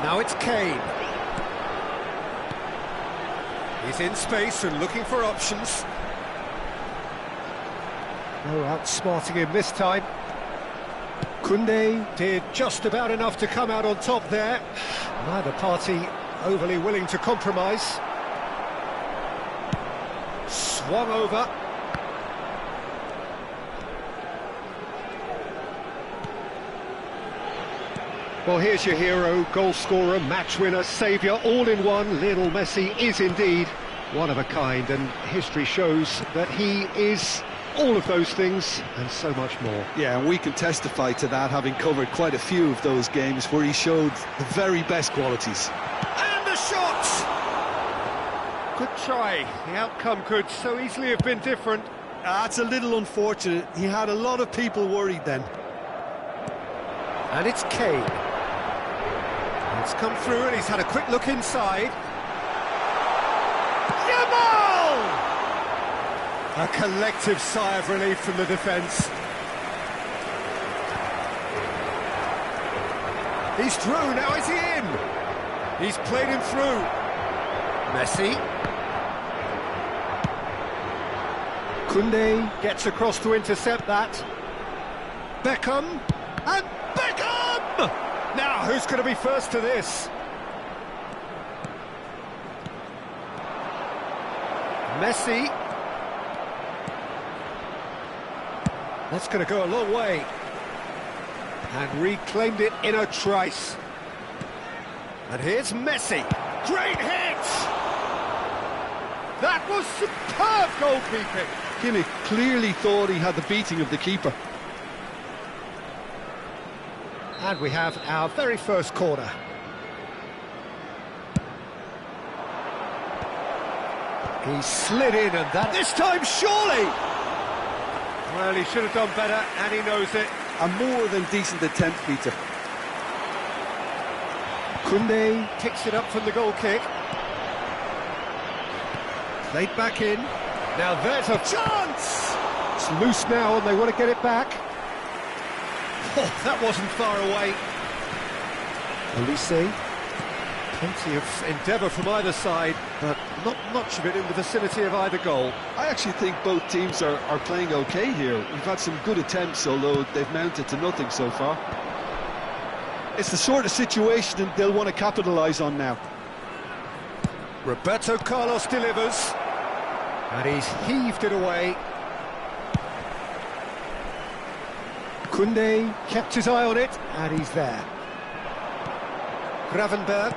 Now it's Kane. He's in space and looking for options. No outsmarting him this time. Koundé did just about enough to come out on top there. Neither party overly willing to compromise. Swung over. Well, here's your hero, goal scorer, match winner, saviour, all in one. Lionel Messi is indeed one of a kind, and history shows that he is all of those things and so much more. Yeah, and we can testify to that, having covered quite a few of those games where he showed the very best qualities. And the shot! Good try. The outcome could so easily have been different. That's a little unfortunate. He had a lot of people worried then. And it's Kane. It's come through and he's had a quick look inside. Yamal! A collective sigh of relief from the defence. He's through, now is he in? He's played him through. Messi. Koundé gets across to intercept that. Beckham. And Beckham! Now, who's going to be first to this? Messi. That's going to go a long way. And reclaimed it in a trice. And here's Messi. Great hit! That was superb goalkeeping. Kimmich clearly thought he had the beating of the keeper. And we have our very first corner. He slid in, and that this time, surely! Well, he should have done better, and he knows it. A more than decent attempt, Peter. Koundé kicks it up from the goal kick. Played back in. Now there's a chance! It's loose now, and they want to get it back. Oh, that wasn't far away. Olise. Plenty of endeavour from either side, but not much of it in the vicinity of either goal. I actually think both teams are playing okay here. We've had some good attempts, although they've mounted to nothing so far. It's the sort of situation that they'll want to capitalise on now. Roberto Carlos delivers, and he's heaved it away. Koundé kept his eye on it, and he's there. Gravenberg.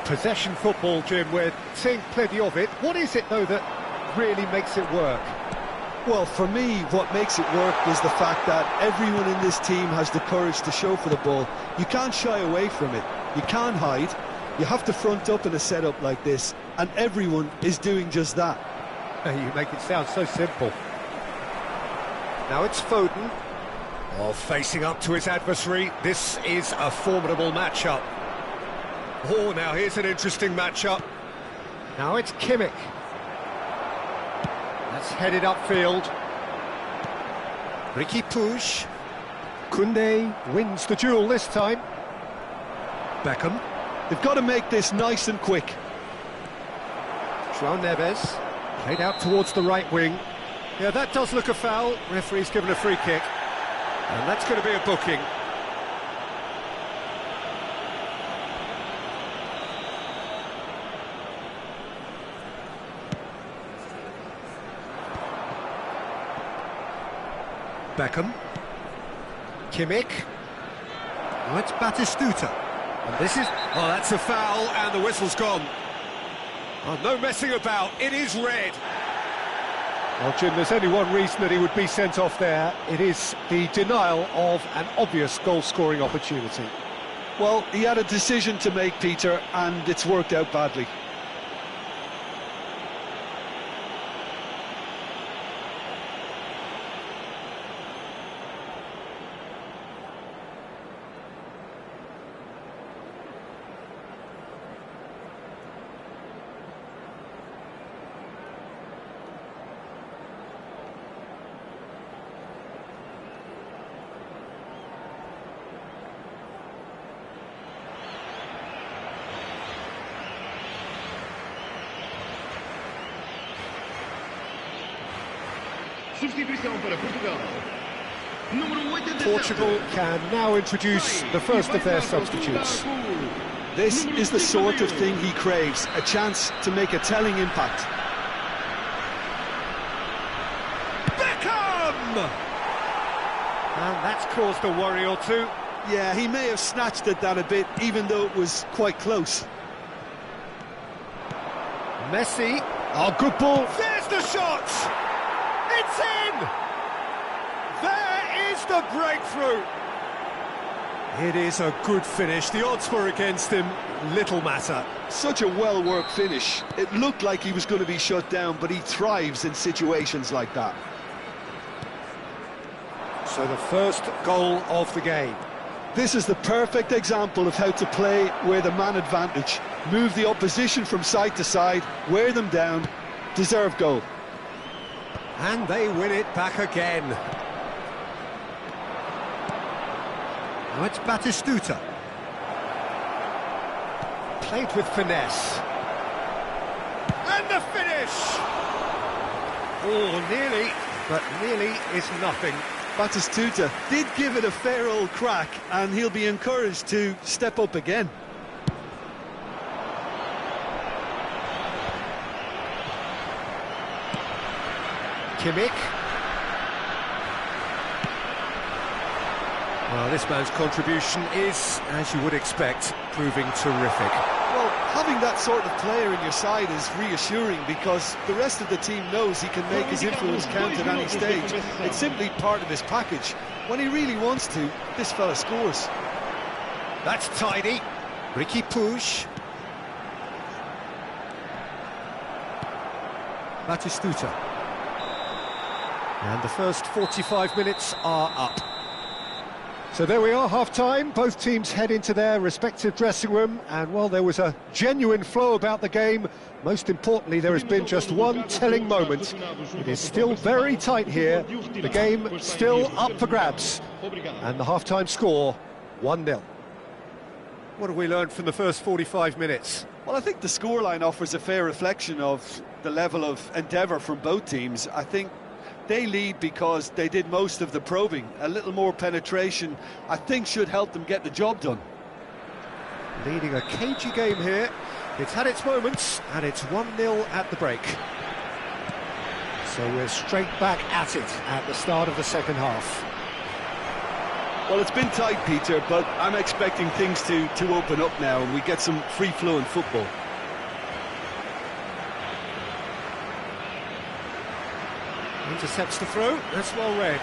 Possession football, Jim, we're seeing plenty of it. What is it, though, that really makes it work? Well, for me, what makes it work is the fact that everyone in this team has the courage to show for the ball. You can't shy away from it. You can't hide. You have to front up in a setup like this, and everyone is doing just that. You make it sound so simple. Now it's Foden. Oh, facing up to his adversary. This is a formidable matchup. Oh, now here's an interesting matchup. Now it's Kimmich. That's headed upfield. Ricky Puig. Koundé wins the duel this time. Beckham. They've got to make this nice and quick. João Neves. Played out towards the right wing. Yeah, that does look a foul. Referee's given a free kick. And that's going to be a booking. Beckham. Kimmich. Oh, it's Batistuta. And this is... Oh, that's a foul, and the whistle's gone. Oh, no messing about, it is red. Well, Jim, there's only one reason that he would be sent off there. It is the denial of an obvious goal-scoring opportunity. Well, he had a decision to make, Peter, and it's worked out badly. Substituição para Portugal. Número 87. Portugal can now introduce the first of their substitutes. This is the sort of thing he craves, a chance to make a telling impact. Beckham! And that's caused a worry or two. Yeah, he may have snatched at that a bit, even though it was quite close. Messi. Oh, good ball. There's the shot! It's in! There is the breakthrough! It is a good finish. The odds were against him. Little matter. Such a well-worked finish. It looked like he was going to be shut down, but he thrives in situations like that. So the first goal of the game. This is the perfect example of how to play with a man advantage. Move the opposition from side to side, wear them down, deserve goal. And they win it back again. Now it's Batistuta. Played with finesse. And the finish! Oh, nearly, but nearly is nothing. Batistuta did give it a fair old crack, and he'll be encouraged to step up again. Kimmich. Well, this man's contribution is, as you would expect, proving terrific. Well, having that sort of player in your side is reassuring because the rest of the team knows he can make his influence count at any stage. It's simply part of his package. When he really wants to, this fella scores. That's tidy. Ricky Puig. Batistuta. And the first 45 minutes are up. So there we are, half-time. Both teams head into their respective dressing room, and while there was a genuine flow about the game, most importantly, there has been just one telling moment. It is still very tight here. The game still up for grabs. And the half-time score, 1-0. What have we learned from the first 45 minutes? Well, I think the scoreline offers a fair reflection of the level of endeavour from both teams. I think they lead because they did most of the probing. A little more penetration, I think, should help them get the job done. Leading a cagey game here. It's had its moments, and it's 1-0 at the break. So we're straight back at it at the start of the second half. Well, it's been tight, Peter, but I'm expecting things to open up now and we get some free-flowing football. Intercepts the throw, that's well read.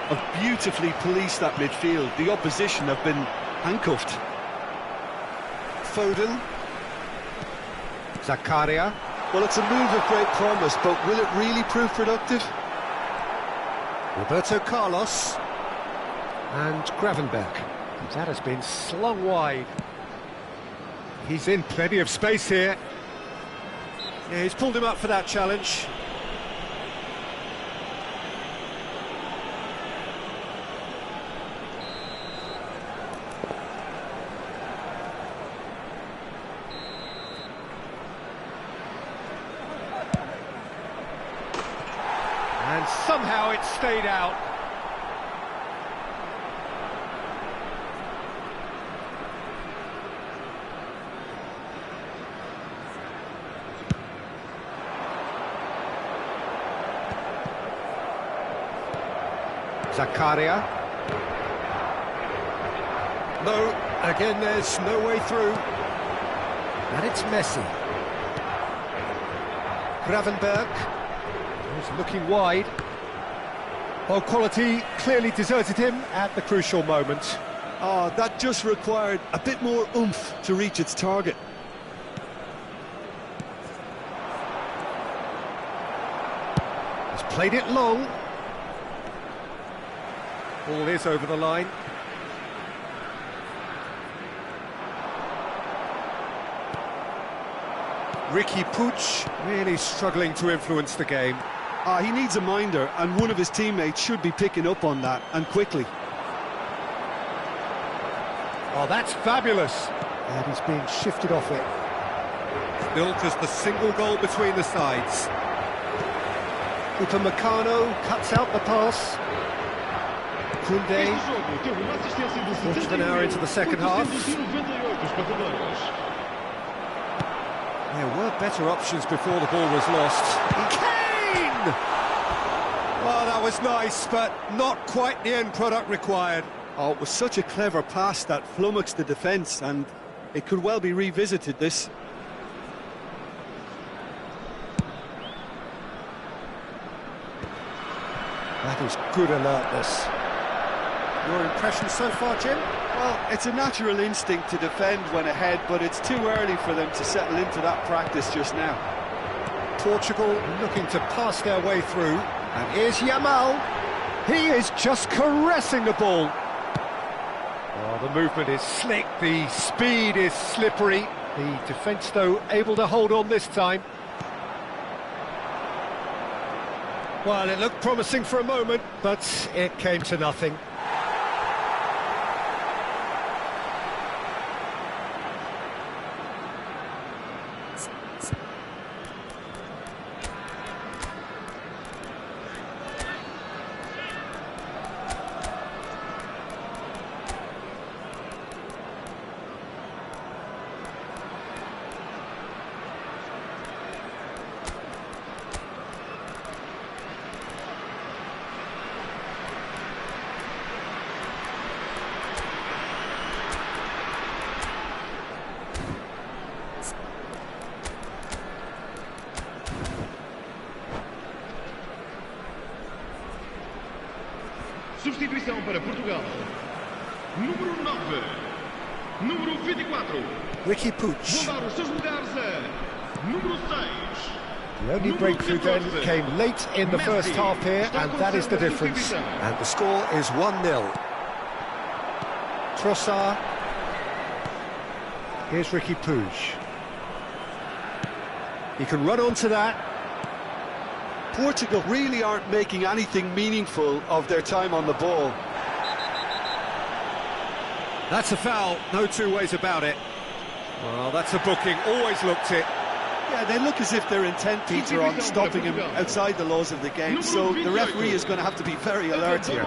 Have beautifully policed that midfield. The opposition have been handcuffed. Foden. Zakaria. Well, it's a move of great promise, but will it really prove productive? Roberto Carlos. And Gravenberg. That has been slung wide. He's in plenty of space here. Yeah, he's pulled him up for that challenge. And somehow it stayed out. Zakaria. No, again there's no way through. And it's Messi. Gravenberg. He's looking wide. Well, quality clearly deserted him at the crucial moment. Oh, that just required a bit more oomph to reach its target. He's played it long. Ball is over the line. Ricky Puig really struggling to influence the game. He needs a minder, and one of his teammates should be picking up on that, and quickly. Oh, that's fabulous. And he's being shifted off it. Still just the single goal between the sides. Upamecano cuts out the pass. Koundé, quarter of an hour into the second half. There were better options before the ball was lost. Kane! Oh, that was nice, but not quite the end product required. Oh, it was such a clever pass that flummoxed the defence, and it could well be revisited, this. That is good alertness. Your impression so far, Jim? Well, it's a natural instinct to defend when ahead, but it's too early for them to settle into that practice just now. Portugal looking to pass their way through. And here's Yamal. He is just caressing the ball. Oh, the movement is slick, the speed is slippery. The defence, though, able to hold on this time. Well, it looked promising for a moment, but it came to nothing. Substituição para Portugal. Número 9. Número 24. Ricky Puig. Vão dar os seus lugares a número 6. The only breakthrough then came late in the first half here, and that is the difference. And the score is 1-0. Trossard. Here's Ricky Puig. He can run onto that. Portugal really aren't making anything meaningful of their time on the ball. That's a foul, no two ways about it. Well, that's a booking, always looked it. Yeah, they look as if their intent, Peter, on stopping him outside the laws of the game, so the referee is going to have to be very alert here.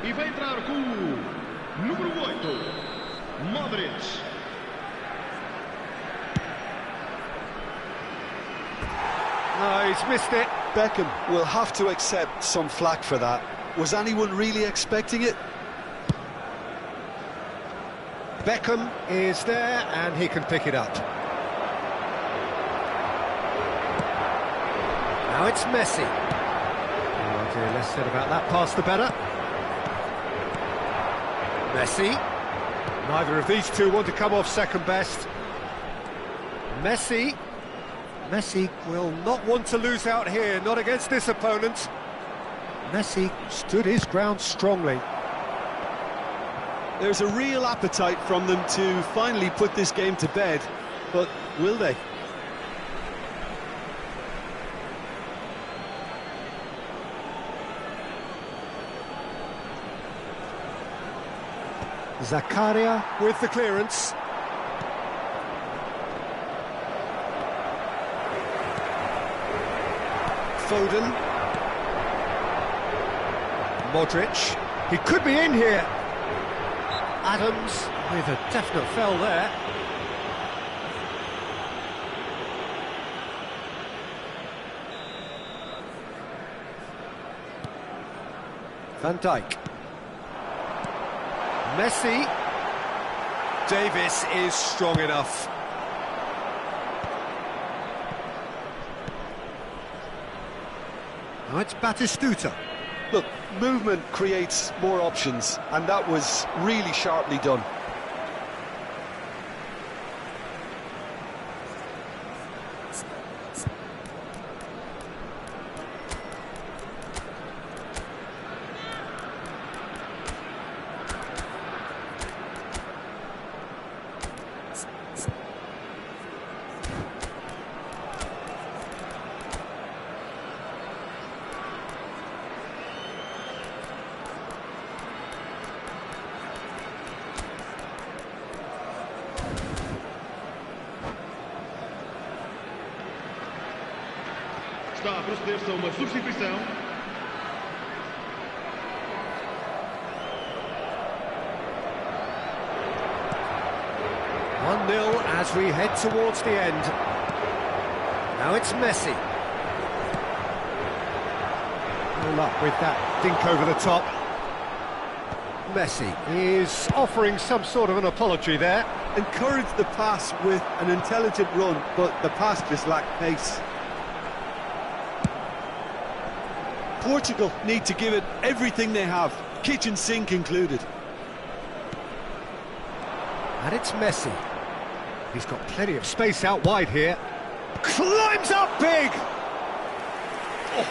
E vai entrar com o número 8, Modric. No, he's missed it. Beckham will have to accept some flack for that. Was anyone really expecting it? Beckham is there, and he can pick it up. Now it's Messi. Oh dear, less said about that pass the better. Messi. Neither of these two want to come off second best. Messi. Messi will not want to lose out here, not against this opponent. Messi stood his ground strongly. There's a real appetite from them to finally put this game to bed, but will they? Zakaria with the clearance. Foden. Modric. He could be in here. Adams with a definite foul there. Van Dijk. Messi. Davis is strong enough. Now it's Batistuta. Look, movement creates more options, and that was really sharply done. Está a proceder-se a uma substituição. 1-0 as we head towards the end. Now it's Messi. All up with that dink over the top. Messi is offering some sort of an apology there. Encouraged the pass with an intelligent run, but the pass just lacked pace. Portugal need to give it everything they have, kitchen sink included. And it's Messi. He's got plenty of space out wide here. Climbs up big! Oh,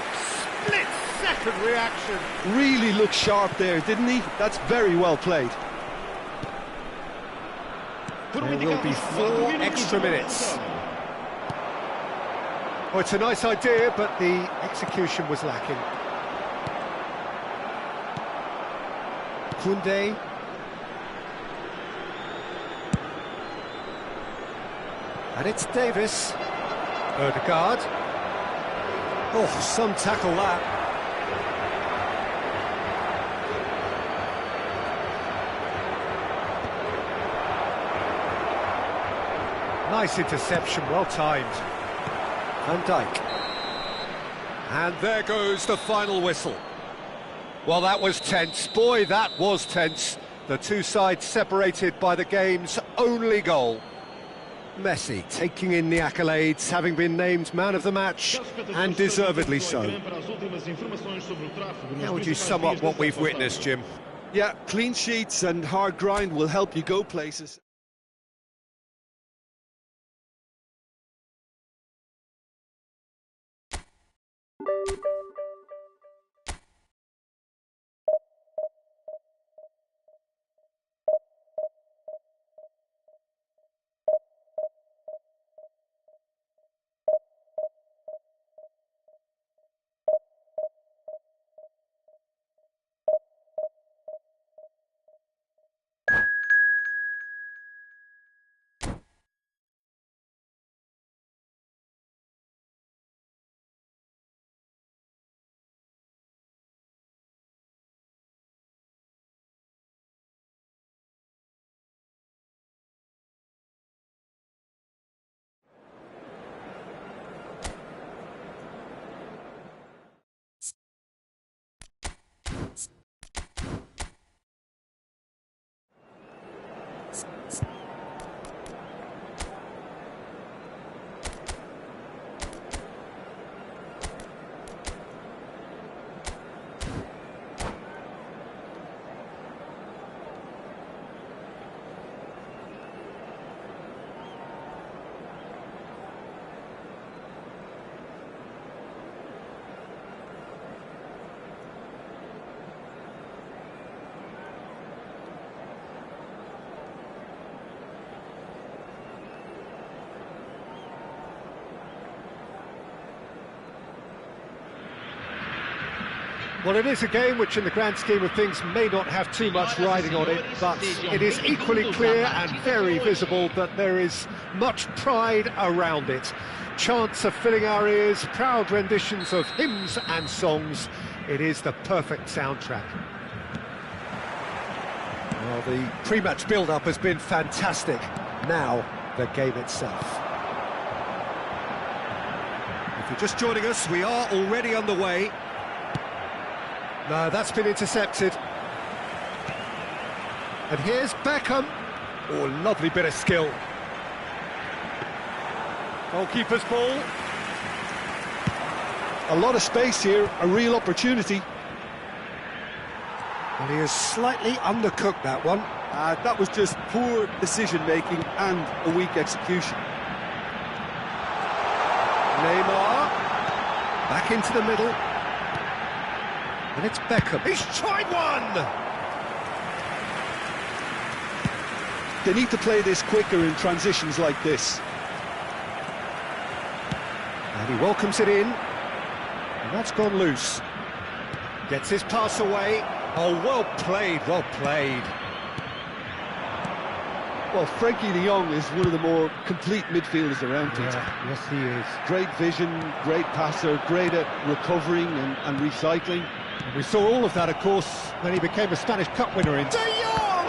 split-second reaction. Really looked sharp there, didn't he? That's very well played. There will be 4 extra minutes. Well, it's a nice idea, but the execution was lacking. Koundé. And it's Davis. Ødegaard. Oh, some tackle that. Nice interception, well timed. Van Dijk. And there goes the final whistle. Well, that was tense. Boy, that was tense. The two sides separated by the game's only goal. Messi taking in the accolades, having been named man of the match, and deservedly so. How would you sum up what we've witnessed, Jim? Yeah, clean sheets and hard grind will help you go places. Well, it is a game which, in the grand scheme of things, may not have too much riding on it, but it is equally clear and very visible that there is much pride around it. Chants are filling our ears, proud renditions of hymns and songs. It is the perfect soundtrack. Well, the pre-match build-up has been fantastic. Now, the game itself. If you're just joining us, we are already underway. No, that's been intercepted. And here's Beckham. Oh, lovely bit of skill. Goalkeeper's ball. A lot of space here, a real opportunity. Well, he has slightly undercooked that one. That was just poor decision-making and a weak execution. Neymar. Back into the middle. And it's Beckham. He's tried one! They need to play this quicker in transitions like this. And he welcomes it in. And that's gone loose. Gets his pass away. Oh, well played, well played. Well, Frankie de Jong is one of the more complete midfielders around, Peter. Yeah, yes, he is. Great vision, great passer, great at recovering and recycling. And we saw all of that, of course, when he became a Spanish Cup winner in... De Jong!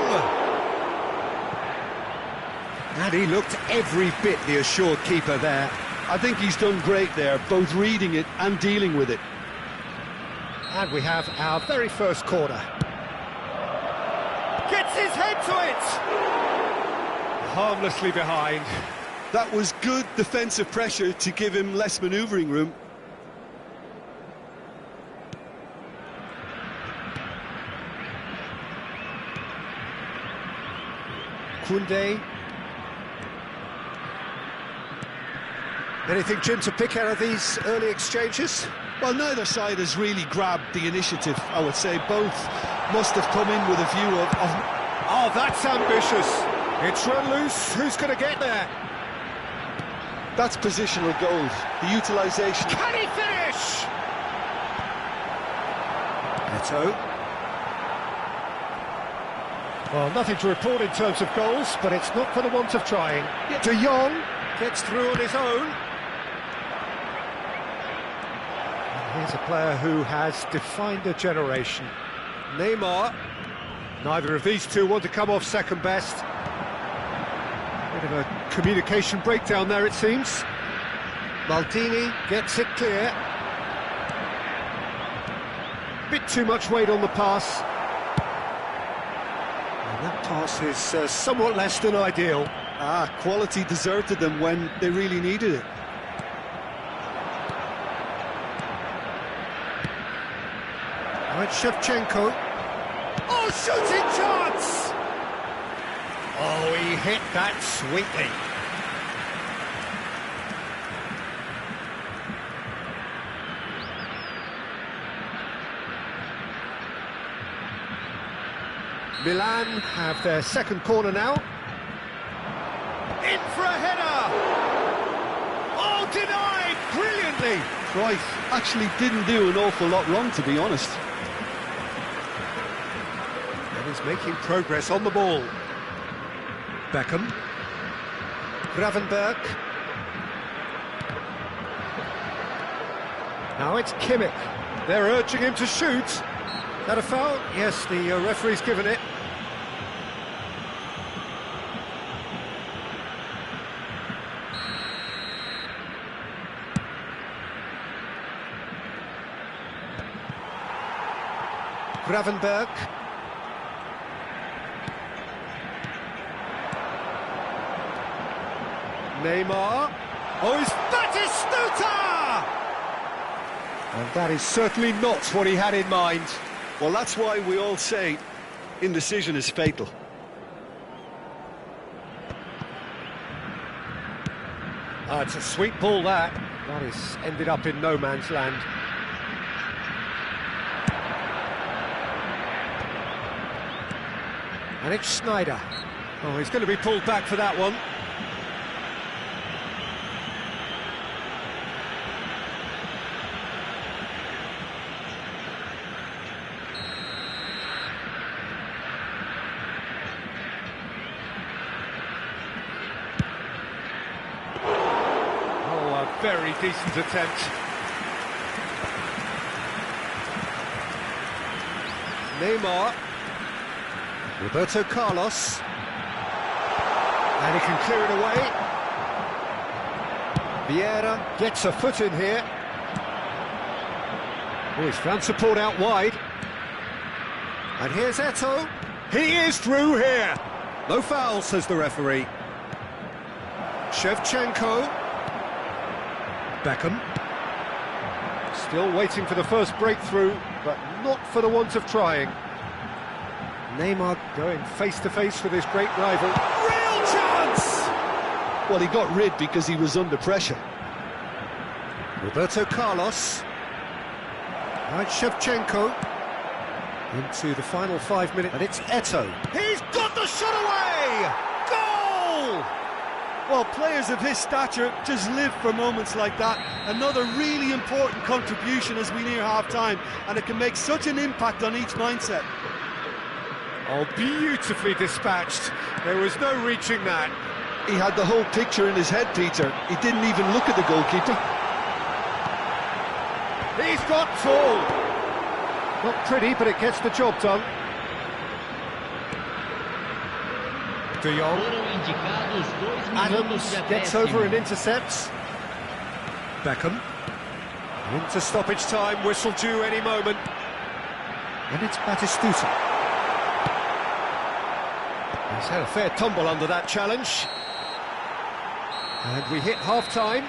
And he looked every bit the assured keeper there. I think he's done great there, both reading it and dealing with it. And we have our very first corner. Gets his head to it! Harmlessly behind. That was good defensive pressure to give him less manoeuvring room. Koundé. Anything, Jim, to pick out of these early exchanges? Well, neither side has really grabbed the initiative, I would say. Both must have come in with a view of... Oh, that's ambitious. It's run loose. Who's going to get there? That's positional goals. The utilisation... Can he finish? Neto. Well, nothing to report in terms of goals, but it's not for the want of trying. De Jong gets through on his own. And here's a player who has defined a generation. Neymar. Neither of these two want to come off second best. Bit of a communication breakdown there, it seems. Maldini gets it clear. Bit too much weight on the pass. And that pass is somewhat less than ideal. Quality deserted them when they really needed it. Right, Shevchenko. Oh, shooting chance! Oh, he hit that sweetly. Milan have their second corner now. In for a header! Oh, denied brilliantly! Right, actually didn't do an awful lot wrong, to be honest. And he's making progress on the ball. Beckham. Gravenberg. Now it's Kimmich. They're urging him to shoot. Is that a foul? Yes, the referee's given it. Gravenberg. Neymar. Oh, it's Batistuta! And that is certainly not what he had in mind. Well, that's why we all say indecision is fatal. It's a sweet ball, that. That is ended up in no man's land. And it's Schneider. Oh, he's going to be pulled back for that one. Oh, a very decent attempt. Neymar. Roberto Carlos. And he can clear it away. Vieira gets a foot in here. Oh, he's found support out wide. And here's Eto'o. He is through here. No foul, says the referee. Shevchenko. Beckham. Still waiting for the first breakthrough, but not for the want of trying. Neymar going face-to-face with his great rival. Real chance! Well, he got rid because he was under pressure. Roberto Carlos. Right, Shevchenko. Into the final 5 minutes, and it's Eto'o. He's got the shot away! Goal! Well, players of his stature just live for moments like that. Another really important contribution as we near half-time, and it can make such an impact on each mindset. Oh, beautifully dispatched. There was no reaching that. He had the whole picture in his head, Peter. He didn't even look at the goalkeeper. He's got full. Not pretty, but it gets the job done. De Jong. Adams gets over and intercepts. Beckham. Into stoppage time, whistle due any moment. And it's Batistuta. He's had a fair tumble under that challenge. And we hit half-time.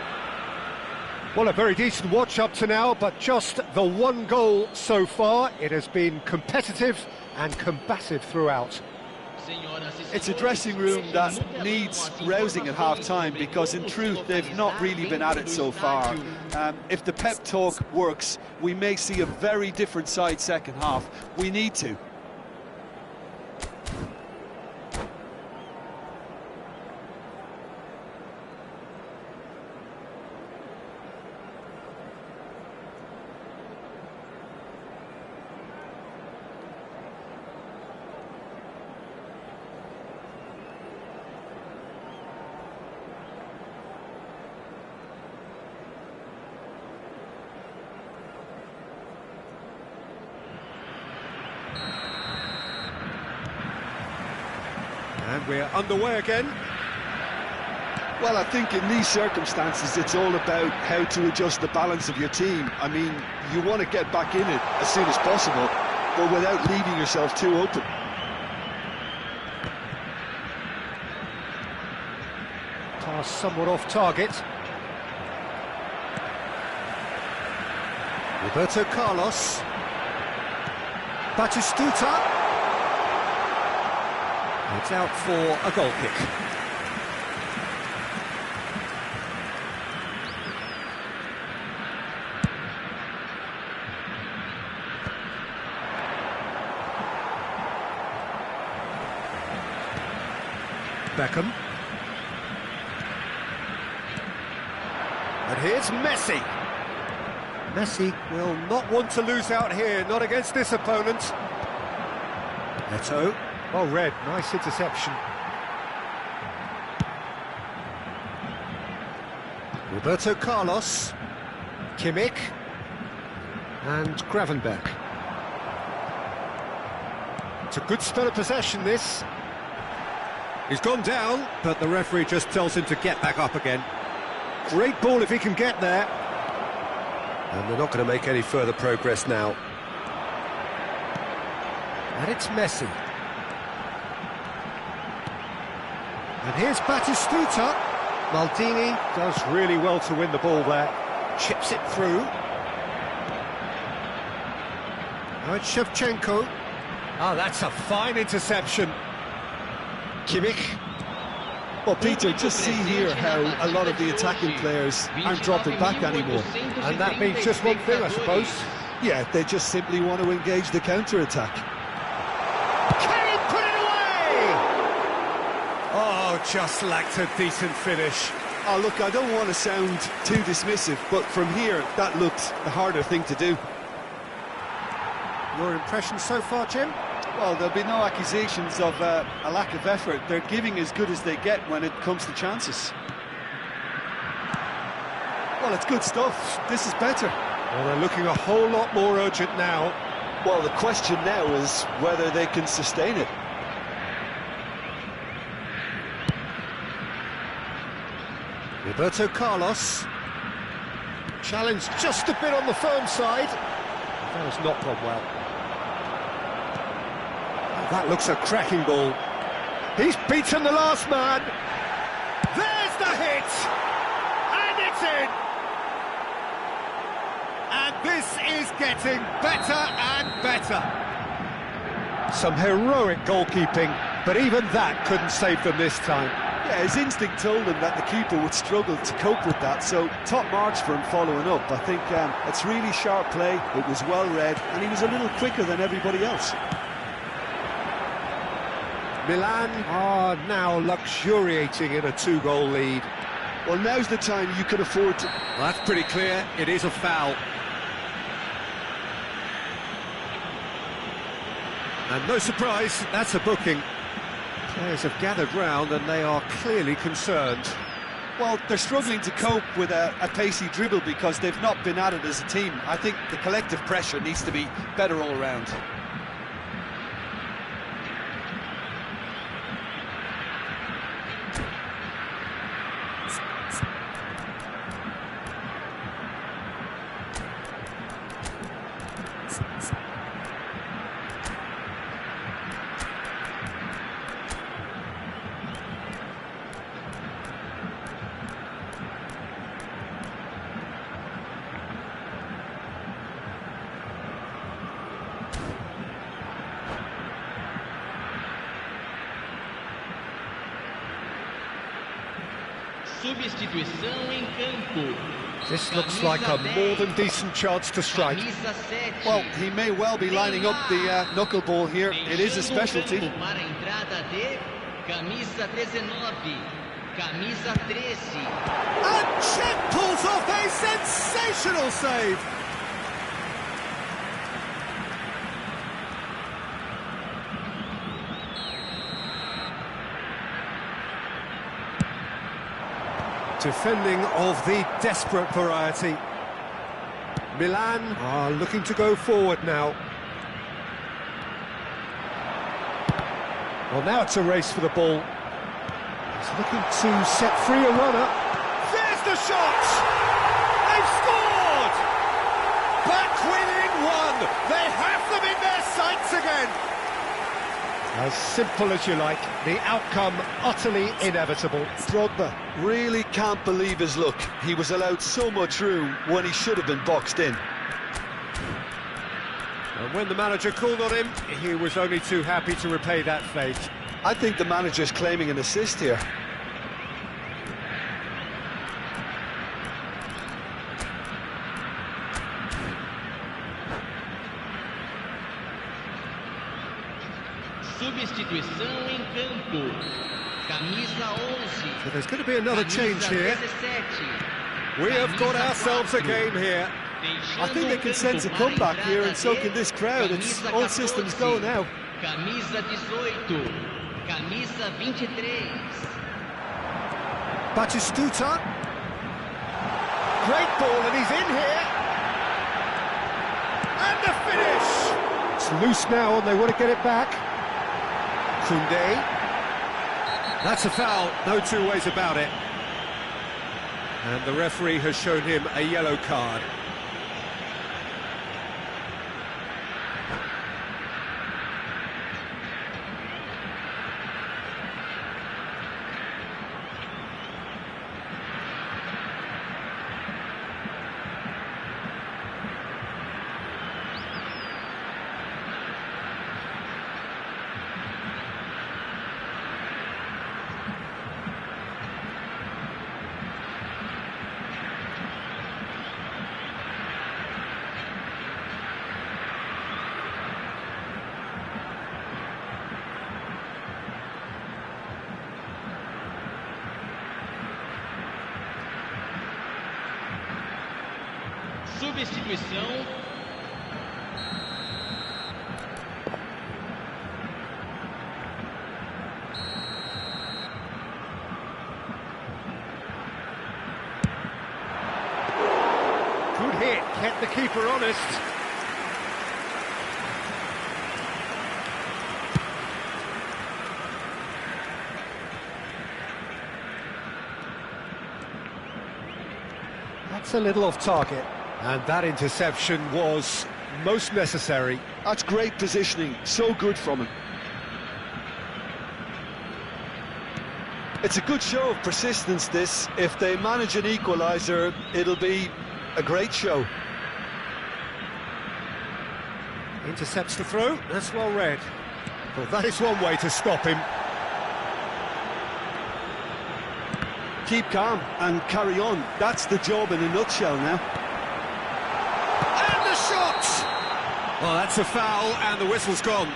Well, a very decent watch up to now, but just the one goal so far. It has been competitive and combative throughout. It's a dressing room that needs rousing at half-time, because in truth they've not really been at it so far. If the pep talk works, we may see a very different side second half. We need to. And we're underway again. Well, I think in these circumstances it's all about how to adjust the balance of your team. I mean, you want to get back in it as soon as possible, but without leaving yourself too open. Pass somewhat off target. Roberto Carlos. Batistuta. It's out for a goal kick. Beckham. And here's Messi. Messi will not want to lose out here, not against this opponent. Neto. Well read, nice interception. Roberto Carlos. Kimmich. And Gravenberch. It's a good spell of possession, this. He's gone down, but the referee just tells him to get back up again. Great ball if he can get there. And they're not going to make any further progress now. And it's Messi. And here's Batistuta. Maldini does really well to win the ball there. Chips it through. Now it's Shevchenko. Oh, that's a fine interception. Kimmich. Well, Peter, just see here how a lot of the attacking players aren't dropping back anymore. And that means just one thing, I suppose. Yeah, they just simply want to engage the counter-attack. Can he put it away? Oh, just lacked a decent finish. Oh, look, I don't want to sound too dismissive, but from here, that looked the harder thing to do. Your impression so far, Jim? Well, there'll be no accusations of a lack of effort. They're giving as good as they get when it comes to chances. Well, it's good stuff. This is better. Well, they're looking a whole lot more urgent now. Well, the question now is whether they can sustain it. Roberto Carlos. Challenge just a bit on the firm side. That has not gone well. That looks a cracking ball. He's beaten the last man. There's the hit! And it's in! And this is getting better and better. Some heroic goalkeeping, but even that couldn't save them this time. Yeah, his instinct told him that the keeper would struggle to cope with that, so top marks for him following up. I think it's really sharp play, it was well read, and he was a little quicker than everybody else. Milan are now luxuriating in a 2-goal lead. Well, now's the time you can afford to... Well, that's pretty clear, it is a foul. And no surprise, that's a booking. Players have gathered round and they are clearly concerned. Well, they're struggling to cope with a pacey dribble because they've not been at it as a team. I think the collective pressure needs to be better all round. Substituição em campo. This looks like a more than decent chance to strike. Well, he may well be lining up the knuckleball here. It is a specialty. Para a entrada de camisa 19, camisa 13. And Czech pulls off a sensational save. Defending of the desperate variety. Milan are looking to go forward now. Well, now it's a race for the ball. He's looking to set free a runner. There's the shot! They've scored! Back within one! They have them in their sights again! As simple as you like, the outcome utterly inevitable. Drogba really can't believe his luck. He was allowed so much room when he should have been boxed in. And when the manager called on him, he was only too happy to repay that fate. I think the manager's claiming an assist here. Substituição em campo. Camisa 11. So there's going to be another change here. We have got ourselves a game here. I think they can sense a comeback here, and so can this crowd. It's all systems go now. Camisa 18. Camisa 23. Batistuta. Great ball, and he's in here. And the finish! It's loose now, and they want to get it back. Koundé. That's a foul, no two ways about it. And the referee has shown him a yellow card. Substituição. Good hit, kept the keeper honest. That's a little off target. And that interception was most necessary. That's great positioning, so good from him. It's a good show of persistence, this. If they manage an equaliser, it'll be a great show. Intercepts the throw, that's well read. Well, that is one way to stop him. Keep calm and carry on. That's the job in a nutshell now. And the shot! Well, that's a foul, and the whistle's gone.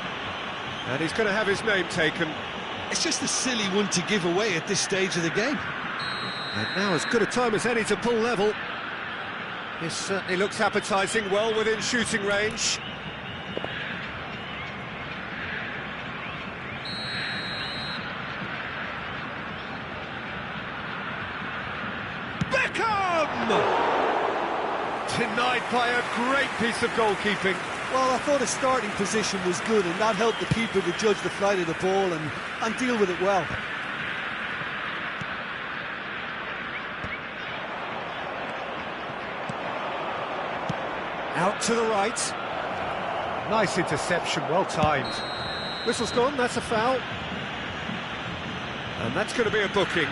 And he's going to have his name taken. It's just a silly one to give away at this stage of the game. And now as good a time as any to pull level. This certainly looks appetising, well within shooting range. Denied by a great piece of goalkeeping. Well, I thought his starting position was good, and that helped the keeper to judge the flight of the ball and deal with it well. Out to the right. Nice interception, well timed. Whistle's gone, that's a foul. And that's going to be a booking.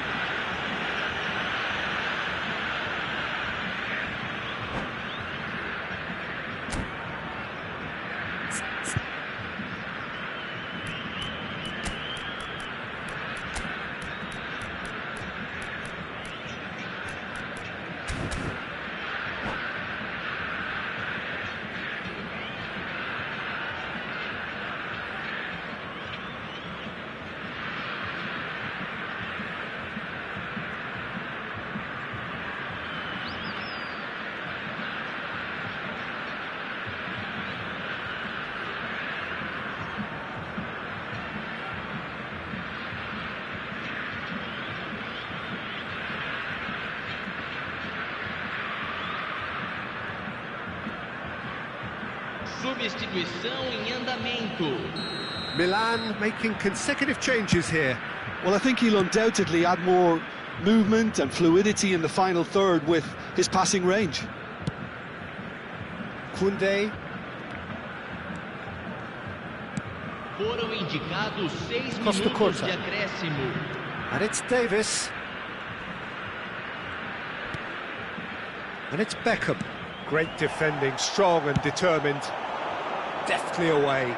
Substituição em andamento. Milan making consecutive changes here. Well, I think he'll undoubtedly add more movement and fluidity in the final third with his passing range. Koundé. Foram indicados 6 Costa minutos Curta. de acréscimo. And it's Davis. And it's Beckham. Great defending, strong and determined. Deftly away.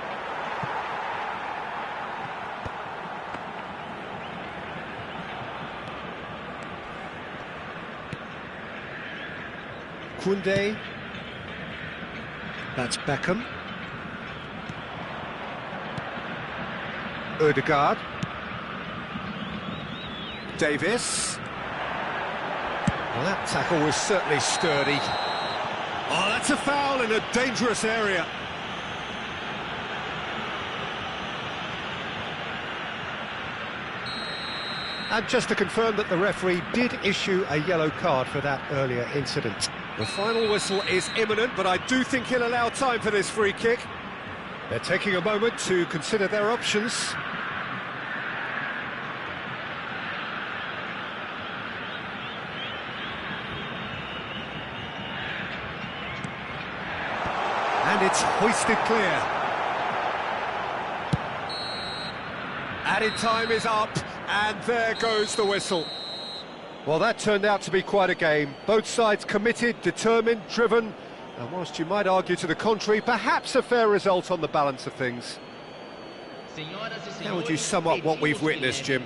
Koundé. That's Beckham. Ødegaard. Davis. Well, that tackle was certainly sturdy. Oh, that's a foul in a dangerous area. And just to confirm that the referee did issue a yellow card for that earlier incident. The final whistle is imminent, but I do think he'll allow time for this free kick. They're taking a moment to consider their options. And it's hoisted clear. Added time is up, and there goes the whistle. Well, that turned out to be quite a game. Both sides committed, determined, driven, and whilst you might argue to the contrary, perhaps a fair result on the balance of things. How would you sum up what we've witnessed, Jim?